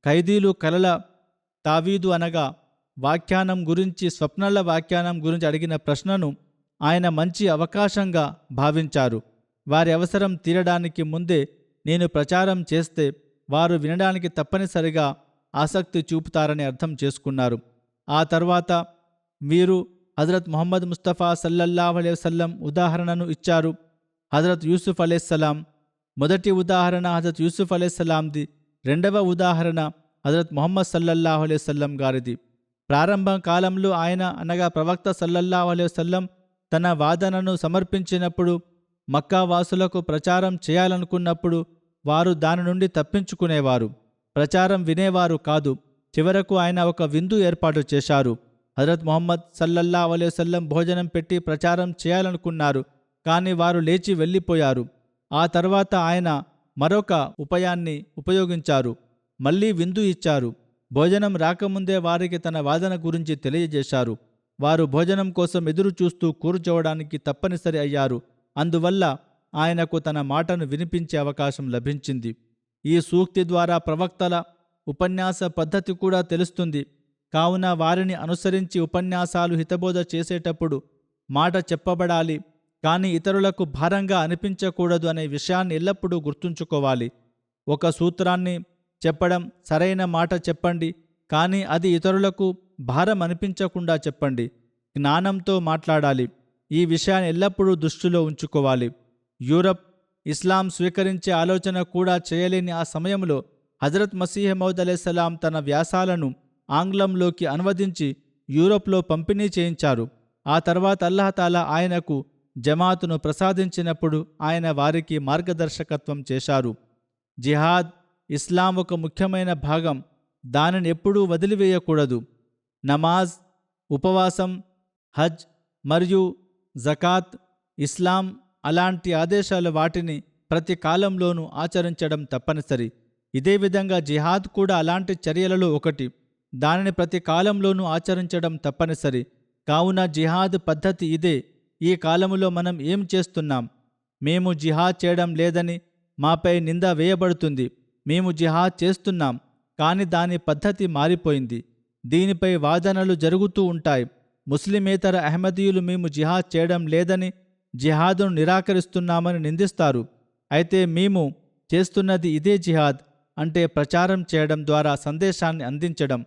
ఖైదీలు కలల తావీదు అనగా వ్యాఖ్యానం గురించి, స్వప్నాల వ్యాఖ్యానం గురించి అడిగిన ప్రశ్నను ఆయన మంచి అవకాశంగా భావించారు. వారి అవసరం తీరడానికి ముందే నేను ప్రచారం చేస్తే వారు వినడానికి తప్పనిసరిగా ఆసక్తి చూపుతారని అర్థం చేసుకున్నారు. ఆ తర్వాత వీరు హజరత్ ముహమ్మద్ ముస్తఫా సల్లల్లాహు అలైహి వసల్లం ఉదాహరణను ఇచ్చారు. హజరత్ యూసుఫ్ అలైహిస్సలాం మొదటి ఉదాహరణ హజరత్ యూసుఫ్ అలైహిస్సలాంది, రెండవ ఉదాహరణ హజరత్ ముహమ్మద్ సల్లల్లాహు అలైహి వసల్లం గారిది. ప్రారంభ కాలంలో ఆయన అనగా ప్రవక్త సల్లల్లాహు అలైహి వసల్లం తన వాదనను సమర్పించినప్పుడు, మక్కా వాసులకు ప్రచారం చేయాలనుకున్నప్పుడు వారు దాని నుండి తప్పించుకునేవారు, ప్రచారం వినేవారు కాదు. చివరకు ఆయన ఒక విందు ఏర్పాటు చేశారు. హజరత్ ముహమ్మద్ సల్లల్లాహు అలైహి వసల్లం భోజనం పెట్టి ప్రచారం చేయాలనుకున్నారు, కానీ వారు లేచి వెళ్ళిపోయారు. ఆ తర్వాత ఆయన మరొక ఉపాయాన్ని ఉపయోగించారు. మళ్ళీ విందు ఇచ్చారు. భోజనం రాకముందే వారికి తన వాదన గురించి తెలియజేశారు. వారు భోజనం కోసం ఎదురు చూస్తూ కూర్చోవడానికి తప్పనిసరి అయ్యారు. అందువల్ల ఆయనకు తన మాటను వినిపించే అవకాశం లభించింది. ఈ సూక్తి ద్వారా ప్రవక్తల ఉపన్యాస పద్ధతి కూడా తెలుస్తుంది. కావున వారిని అనుసరించి ఉపన్యాసాలు హితబోధ చేసేటప్పుడు మాట చెప్పబడాలి, కానీ ఇతరులకు భారంగా అనిపించకూడదు అనే విషయాన్ని ఎల్లప్పుడూ గుర్తుంచుకోవాలి. ఒక సూత్రాన్ని చెప్పడం, సరైన మాట చెప్పండి, కానీ అది ఇతరులకు భారం అనిపించకుండా చెప్పండి. జ్ఞానంతో మాట్లాడాలి. ఈ విషయాన్ని ఎల్లప్పుడూ దృష్టిలో ఉంచుకోవాలి. యూరప్ ఇస్లాం స్వీకరించే ఆలోచన కూడా చేయలేని ఆ సమయంలో హజరత్ మసీహ్ మౌద్ అలైహిస్సలాం తన వ్యాసాలను ఆంగ్లంలోకి అనువదించి యూరోప్లో పంపిణీ చేయించారు. ఆ తర్వాత అల్లాహతాలా ఆయనకు జమాతును ప్రసాదించినప్పుడు ఆయన వారికి మార్గదర్శకత్వం చేశారు. జిహాద్, ఇస్లాం ఒక ముఖ్యమైన భాగం. దానిని ఎప్పుడూ వదిలివేయకూడదు. నమాజ్, ఉపవాసం, హజ్ మరియు జకాత్, ఇస్లాం అలాంటి ఆదేశాలు, వాటిని ప్రతి కాలంలోనూ ఆచరించడం తప్పనిసరి. ఇదే విధంగా జిహాద్ కూడా అలాంటి చర్యలలో ఒకటి. దానిని ప్రతి కాలంలోనూ ఆచరించడం తప్పనిసరి. కావున జిహాద్ పద్ధతి ఇదే. ఈ కాలములో మనం ఏం చేస్తున్నాం? మేము జిహాద్ చేయడం లేదని మాపై నింద వేయబడుతుంది. మేము జిహాద్ చేస్తున్నాం, కానీ దాని పద్ధతి మారిపోయింది. దీనిపై వాదనలు జరుగుతూ ఉంటాయి. ముస్లిమేతర అహ్మదీయులు మేము జిహాద్ చేయడం లేదని, జిహాదును నిరాకరిస్తున్నామని నిందిస్తారు. అయితే మేము చేస్తున్నది ఇదే జిహాద్, అంటే ప్రచారం చేయడం ద్వారా సందేశాన్ని అందించడం.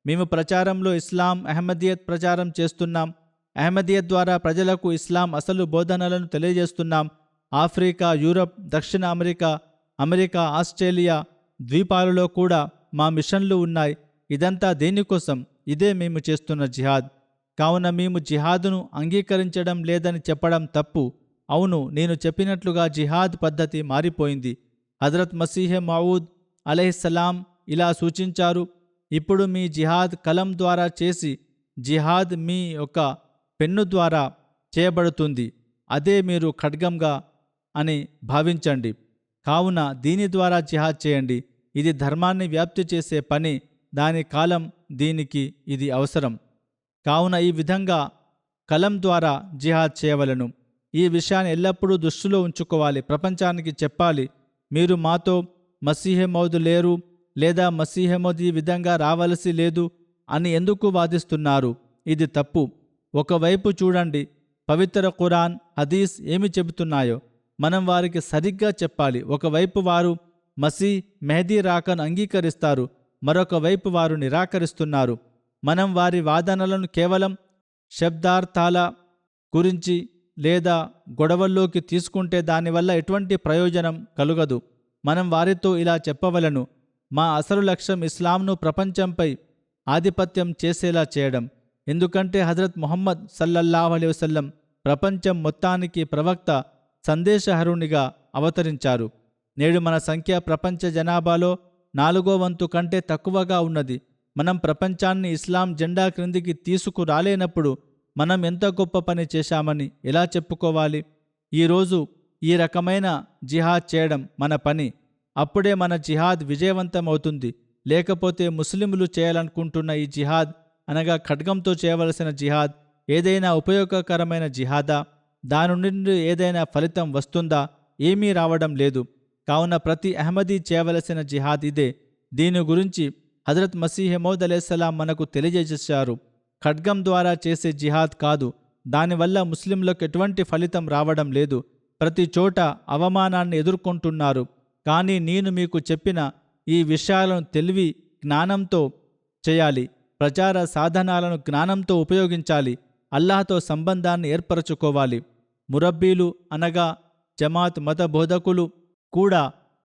మేము ప్రచారంలో ఇస్లాం, అహ్మదీయత్ ప్రచారం చేస్తున్నాం. అహ్మదీయత్ ద్వారా ప్రజలకు ఇస్లాం అసలు బోధనలను తెలియజేస్తున్నాం. ఆఫ్రికా, యూరప్, దక్షిణ అమెరికా, అమెరికా, ఆస్ట్రేలియా ద్వీపాలలో కూడా మా మిషన్లు ఉన్నాయి. ఇదంతా దేనికోసం? ఇదే మేము చేస్తున్న జిహాద్. కావున మేము జిహాదును అంగీకరించడం లేదని చెప్పడం తప్పు. అవును, నేను చెప్పినట్లుగా జిహాద్ పద్ధతి మారిపోయింది. హజరత్ మసీహే మౌద్ అలైహిస్సలాం ఇలా సూచించారు: ఇప్పుడు మీ జిహాద్ కలం ద్వారా చేసి, జిహాద్ మీ యొక్క పెన్ను ద్వారా చేయబడుతుంది. అదే మీరు ఖడ్గంగా అని భావించండి. కావున దీని ద్వారా జిహాద్ చేయండి. ఇది ధర్మాన్ని వ్యాప్తి చేసే పని. దాని కాలం, దీనికి ఇది అవసరం. కావున ఈ విధంగా కలం ద్వారా జిహాద్ చేయవలను. ఈ విషయాన్ని ఎల్లప్పుడూ దృష్టిలో ఉంచుకోవాలి. ప్రపంచానికి చెప్పాలి, మీరు మాతో మసీహే మౌద్ లేరు, లేదా మసీహే మౌద్ ఈ విధంగా రావలసి లేదు అని ఎందుకు వాదిస్తున్నారు? ఇది తప్పు. ఒకవైపు చూడండి, పవిత్ర ఖురాన్, హదీస్ ఏమి చెబుతున్నాయో మనం వారికి సరిగ్గా చెప్పాలి. ఒకవైపు వారు మసీ, మెహదీ రాకను అంగీకరిస్తారు, మరొక వైపు వారు నిరాకరిస్తున్నారు. మనం వారి వాదనలను కేవలం శబ్దార్థాల గురించి లేదా గొడవల్లోకి తీసుకుంటే దానివల్ల ఎటువంటి ప్రయోజనం కలుగదు. మనం వారితో ఇలా చెప్పవలను: మా అసలు లక్ష్యం ఇస్లాంను ప్రపంచంపై ఆధిపత్యం చేసేలా చేయడం. ఎందుకంటే హజరత్ ముహమ్మద్ సల్లల్లాహు అలైహి వసల్లం ప్రపంచం మొత్తానికి ప్రవక్త, సందేశహరునిగా అవతరించారు. నేడు మన సంఖ్య ప్రపంచ జనాభాలో 4వ వంతు కంటే తక్కువగా ఉన్నది. మనం ప్రపంచాన్ని ఇస్లాం జెండా క్రిందికి తీసుకురాలేనప్పుడు మనం ఎంత గొప్ప పని చేశామని ఎలా చెప్పుకోవాలి? ఈరోజు ఈ రకమైన జిహాద్ చేయడం మన పని. అప్పుడే మన జిహాద్ విజయవంతం అవుతుంది. లేకపోతే ముస్లింలు చేయాలనుకుంటున్న ఈ జిహాద్, అనగా ఖడ్గంతో చేయవలసిన జిహాద్, ఏదైనా ఉపయోగకరమైన జిహాదా? దాని నుండి ఏదైనా ఫలితం వస్తుందా? ఏమీ రావడం లేదు. కావున ప్రతి అహ్మదీ చేయవలసిన జిహాద్ ఇదే. దీని గురించి హజరత్ మసీహ్ మౌద్ అలైహిస్సలాం మనకు తెలియజేశారు. ఖడ్గం ద్వారా చేసే జిహాద్ కాదు. దానివల్ల ముస్లింలకు ఎటువంటి ఫలితం రావడం లేదు. ప్రతి చోట అవమానాన్ని ఎదుర్కొంటున్నారు. కానీ నేను మీకు చెప్పిన ఈ విషయాలను తెలివి, జ్ఞానంతో చేయాలి. ప్రచార సాధనాలను జ్ఞానంతో ఉపయోగించాలి. అల్లాహ్తో సంబంధాన్ని ఏర్పరచుకోవాలి. మురబ్బీలు అనగా జమాత్ మత బోధకులు కూడా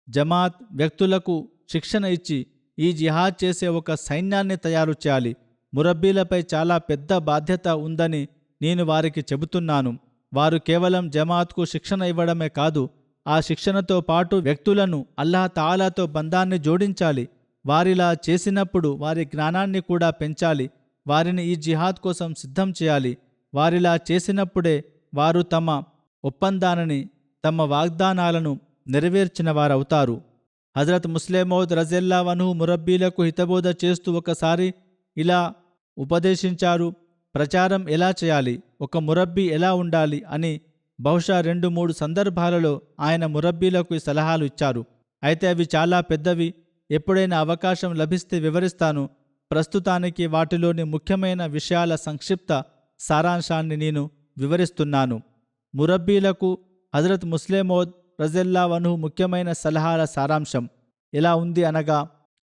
జమాత్ వ్యక్తులకు శిక్షణ ఇచ్చి ఈ జిహాద్ చేసే ఒక సైన్యాన్ని తయారు చేయాలి. మురబ్బీలపై చాలా పెద్ద బాధ్యత ఉందని నేను వారికి చెబుతున్నాను. వారు కేవలం జమాత్కు శిక్షణ ఇవ్వడమే కాదు, ఆ శిక్షణతో పాటు వ్యక్తులను అల్లాహ్ తాలాతో బంధాన్ని జోడించాలి. వారిలా చేసినప్పుడు వారి జ్ఞానాన్ని కూడా పెంచాలి. వారిని ఈ జిహాద్ కోసం సిద్ధం చేయాలి. వారిలా చేసినప్పుడే వారు తమ ఒప్పందాన్ని, తమ వాగ్దానాలను నెరవేర్చిన వారవుతారు. హజరత్ ముస్లిం మౌద్ రజల్లాహు అన్హు మురబ్బీలకు హితబోధ చేస్తూ ఒకసారి ఇలా ఉపదేశించారు: ప్రచారం ఎలా చేయాలి, ఒక మురబ్బీ ఎలా ఉండాలి అని. బహుశా 2-3 సందర్భాలలో ఆయన మురబ్బీలకు ఈ సలహాలు ఇచ్చారు. అయితే అవి చాలా పెద్దవి. ఎప్పుడైనా అవకాశం లభిస్తే వివరిస్తాను. ప్రస్తుతానికి వాటిలోని ముఖ్యమైన విషయాల సంక్షిప్త సారాంశాన్ని నేను వివరిస్తున్నాను. మురబ్బీలకు హజరత్ ముస్లిం మౌద్ రజల్లాహు అన్హు ముఖ్యమైన సలహాల సారాంశం ఎలా ఉంది అనగా,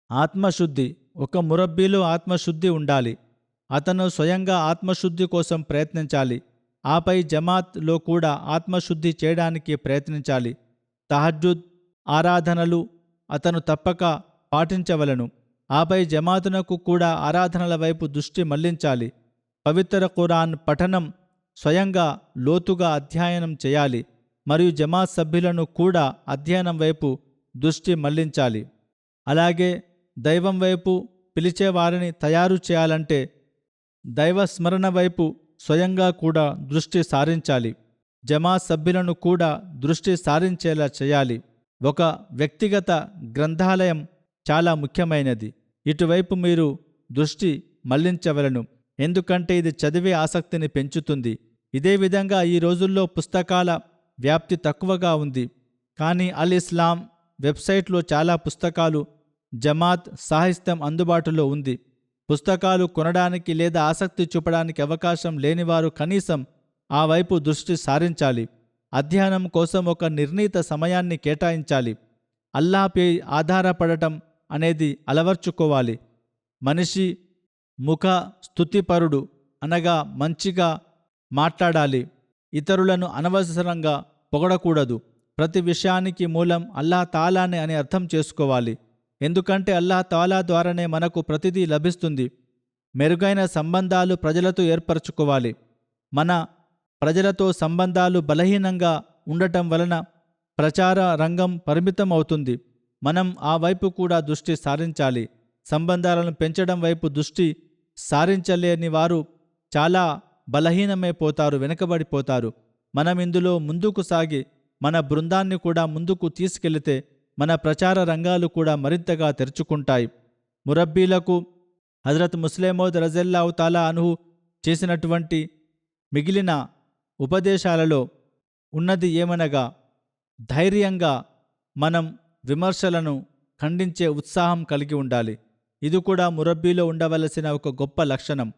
ఆత్మశుద్ధి. ఒక మురబ్బీలో ఆత్మశుద్ధి ఉండాలి. అతను స్వయంగా ఆత్మశుద్ధి కోసం ప్రయత్నించాలి. ఆపై జమాత్లో కూడా ఆత్మశుద్ధి చేయడానికి ప్రయత్నించాలి. తహజ్జుద్, ఆరాధనలు అతను తప్పక పాటించవలను. ఆపై జమాతునకు కూడా ఆరాధనల వైపు దృష్టి మళ్లించాలి. పవిత్ర ఖురాన్ పఠనం స్వయంగా లోతుగా అధ్యయనం చేయాలి. మరియు జమాత్ సభ్యులను కూడా అధ్యయనం వైపు దృష్టి మళ్లించాలి. అలాగే దైవం వైపు పిలిచే వారిని తయారు చేయాలంటే దైవ స్మరణ వైపు స్వయంగా కూడా దృష్టి సారించాలి. జమాత్ సభ్యులను కూడా దృష్టి సారించేలా చేయాలి. ఒక వ్యక్తిగత గ్రంథాలయం చాలా ముఖ్యమైనది. ఇటువైపు మీరు దృష్టి మళ్లించవలను, ఎందుకంటే ఇది చదివే ఆసక్తిని పెంచుతుంది. ఇదే విధంగా ఈ రోజుల్లో పుస్తకాల వ్యాప్తి తక్కువగా ఉంది. కానీ అల్ ఇస్లాం వెబ్సైట్లో చాలా పుస్తకాలు, జమాత్ సాహిత్యం అందుబాటులో ఉంది. పుస్తకాలు కొనడానికి లేదా ఆసక్తి చూపడానికి అవకాశం లేనివారు కనీసం ఆ వైపు దృష్టి సారించాలి. అధ్యయనం కోసం ఒక నిర్ణీత సమయాన్ని కేటాయించాలి. అల్లాహపై ఆధారపడటం అనేది అలవర్చుకోవాలి. మనిషి ముఖ స్తుతిపరుడు, అనగా మంచిగా మాట్లాడాలి. ఇతరులను అనవసరంగా పొగడకూడదు. ప్రతి విషయానికి మూలం అల్లాహ్ తాలానే అని అర్థం చేసుకోవాలి. ఎందుకంటే అల్లాహ్ తాలా ద్వారానే మనకు ప్రతిదీ లభిస్తుంది. మెరుగైన సంబంధాలు ప్రజలతో ఏర్పరచుకోవాలి. మన ప్రజలతో సంబంధాలు బలహీనంగా ఉండటం వలన ప్రచార రంగం పరిమితం అవుతుంది. మనం ఆ వైపు కూడా దృష్టి సారించాలి. సంబంధాలను పెంచడం వైపు దృష్టి సారించలేని వారు చాలా బలహీనమైపోతారు, వెనుకబడిపోతారు. మనం ఇందులో ముందుకు సాగి మన బృందాన్ని కూడా ముందుకు తీసుకెళితే మన ప్రచార రంగాలు కూడా మరింతగా తెరుచుకుంటాయి. మురబ్బీలకు హజరత్ ముస్లిమౌద్ రజల్లాహు తాలా అన్హు చేసినటువంటి మిగిలిన ఉపదేశాలలో ఉన్నది ఏమనగా, ధైర్యంగా మనం విమర్శలను ఖండించే ఉత్సాహం కలిగి ఉండాలి. ఇది కూడా మురబ్బీలో ఉండవలసిన ఒక గొప్ప లక్షణం.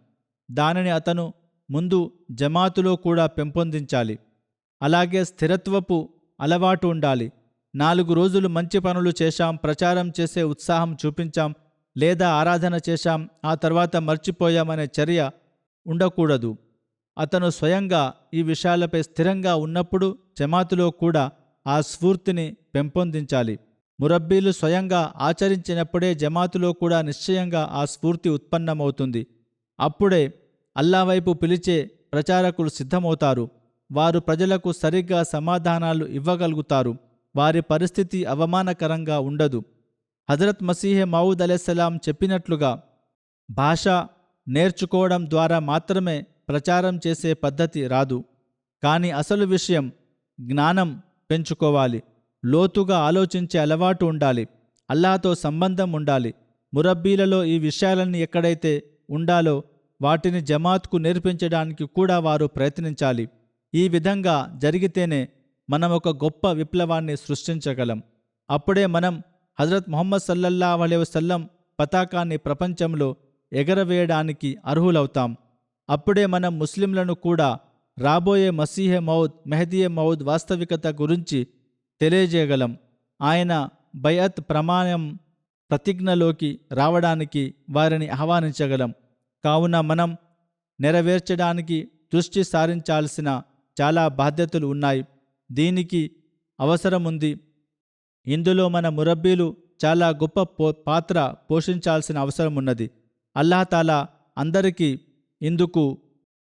దానిని అతను ముందు జమాతులో కూడా పెంపొందించాలి. అలాగే స్థిరత్వపు అలవాటు ఉండాలి. 4 రోజులు మంచి పనులు చేశాం, ప్రచారం చేసే ఉత్సాహం చూపించాం, లేదా ఆరాధన చేశాం, ఆ తర్వాత మర్చిపోయామనే చర్య ఉండకూడదు. అతను స్వయంగా ఈ విషయాలపై స్థిరంగా ఉన్నప్పుడు జమాతులో కూడా ఆ స్ఫూర్తిని పెంపొందించాలి. మురబ్బీలు స్వయంగా ఆచరించినప్పుడే జమాతులో కూడా నిశ్చయంగా ఆ స్ఫూర్తి ఉత్పన్నమవుతుంది. అప్పుడే అల్లా వైపు పిలిచే ప్రచారకులు సిద్ధమవుతారు. వారు ప్రజలకు సరిగ్గా సమాధానాలు ఇవ్వగలుగుతారు. వారి పరిస్థితి అవమానకరంగా ఉండదు. హజరత్ మసీహే మౌద్ అలైహిస్సలాం చెప్పినట్లుగా భాష నేర్చుకోవడం ద్వారా మాత్రమే ప్రచారం చేసే పద్ధతి రాదు. కానీ అసలు విషయం జ్ఞానం పెంచుకోవాలి. లోతుగా ఆలోచించే అలవాటు ఉండాలి. అల్లాహతో సంబంధం ఉండాలి. మురబ్బీలలో ఈ విషయాలన్నీ ఎక్కడైతే ఉండాలో వాటిని జమాత్కు నేర్పించడానికి కూడా వారు ప్రయత్నించాలి. ఈ విధంగా జరిగితేనే మనం ఒక గొప్ప విప్లవాన్ని సృష్టించగలం. అప్పుడే మనం హజరత్ ముహమ్మద్ సల్లల్లాహు అలైహి వసల్లం పతాకాన్ని ప్రపంచంలో ఎగరవేయడానికి అర్హులవుతాం. అప్పుడే మనం ముస్లింలను కూడా రాబోయే మసీహే మౌద్, మెహదీయే మౌద్ వాస్తవికత గురించి తెలియజేయగలం. ఆయన బయత్ ప్రమాణం ప్రతిజ్ఞలోకి రావడానికి వారిని ఆహ్వానించగలం. కావున మనం నెరవేర్చడానికి దృష్టి సారించాల్సిన చాలా బాధ్యతలు ఉన్నాయి. దీనికి అవసరముంది. ఇందులో మన మురబ్బీలు చాలా గొప్ప పాత్ర పోషించాల్సిన అవసరం ఉన్నది. అల్లాహ్ తాలా అందరికీ ఇందుకు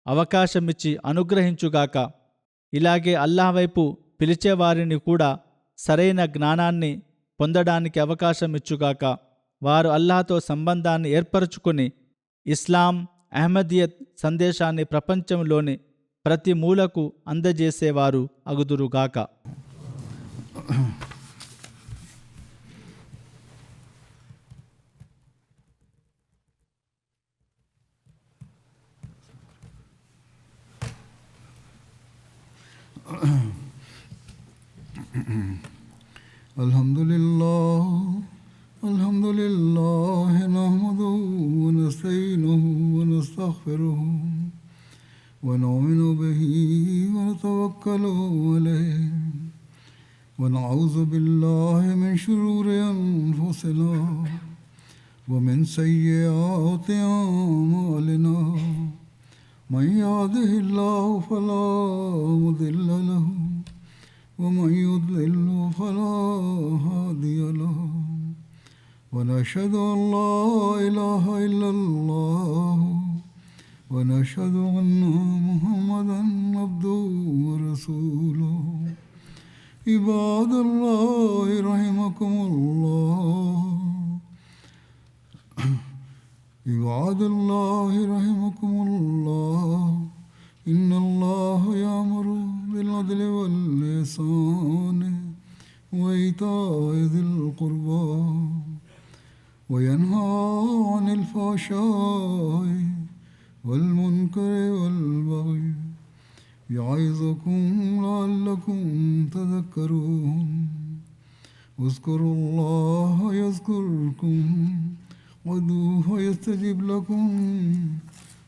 అవకాశమిచ్చి అనుగ్రహించుగాక. ఇలాగే అల్లాహ్ వైపు పిలిచేవారిని కూడా సరైన జ్ఞానాన్ని పొందడానికి అవకాశం ఇచ్చుగాక. వారు అల్లాహ్తో సంబంధాన్ని ఏర్పరచుకొని ఇస్లాం, అహ్మదీయత్ సందేశాన్ని ప్రపంచంలోని ప్రతి మూలకు అందజేసేవారు అగుదురుగాక. అల్హమ్దులిల్లాహ్ నహ్మదుహు వ నస్తঈనుహు వ నస్తగ్ఫిరుహు వ ను'మిను బిహి వ నతవక్కలు అలైహి వ నఅూజు బిల్లాహి మిన్ శురూరి అన్ఫుసినా వ మిన్ సయ్యిఆతి అమాలినా మన్ యహ్దిహిల్లాహు ఫలా ముదిల్ల లహు ومن يضلل فلا هادي له ونشهد أن لا إله إلا الله ونشهد أن محمدا عبده ورسوله عباد الله رحمكم الله عباد الله رحمكم الله إن الله يأمر بالعدل والإحسان وإيتاء ذي القربى وينهى عن الفحشاء والمنكر والبغي يعظكم لعلكم تذكرون اذكروا الله يذكركم وادعوه يستجب لكم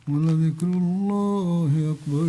ولذكر الله أكبر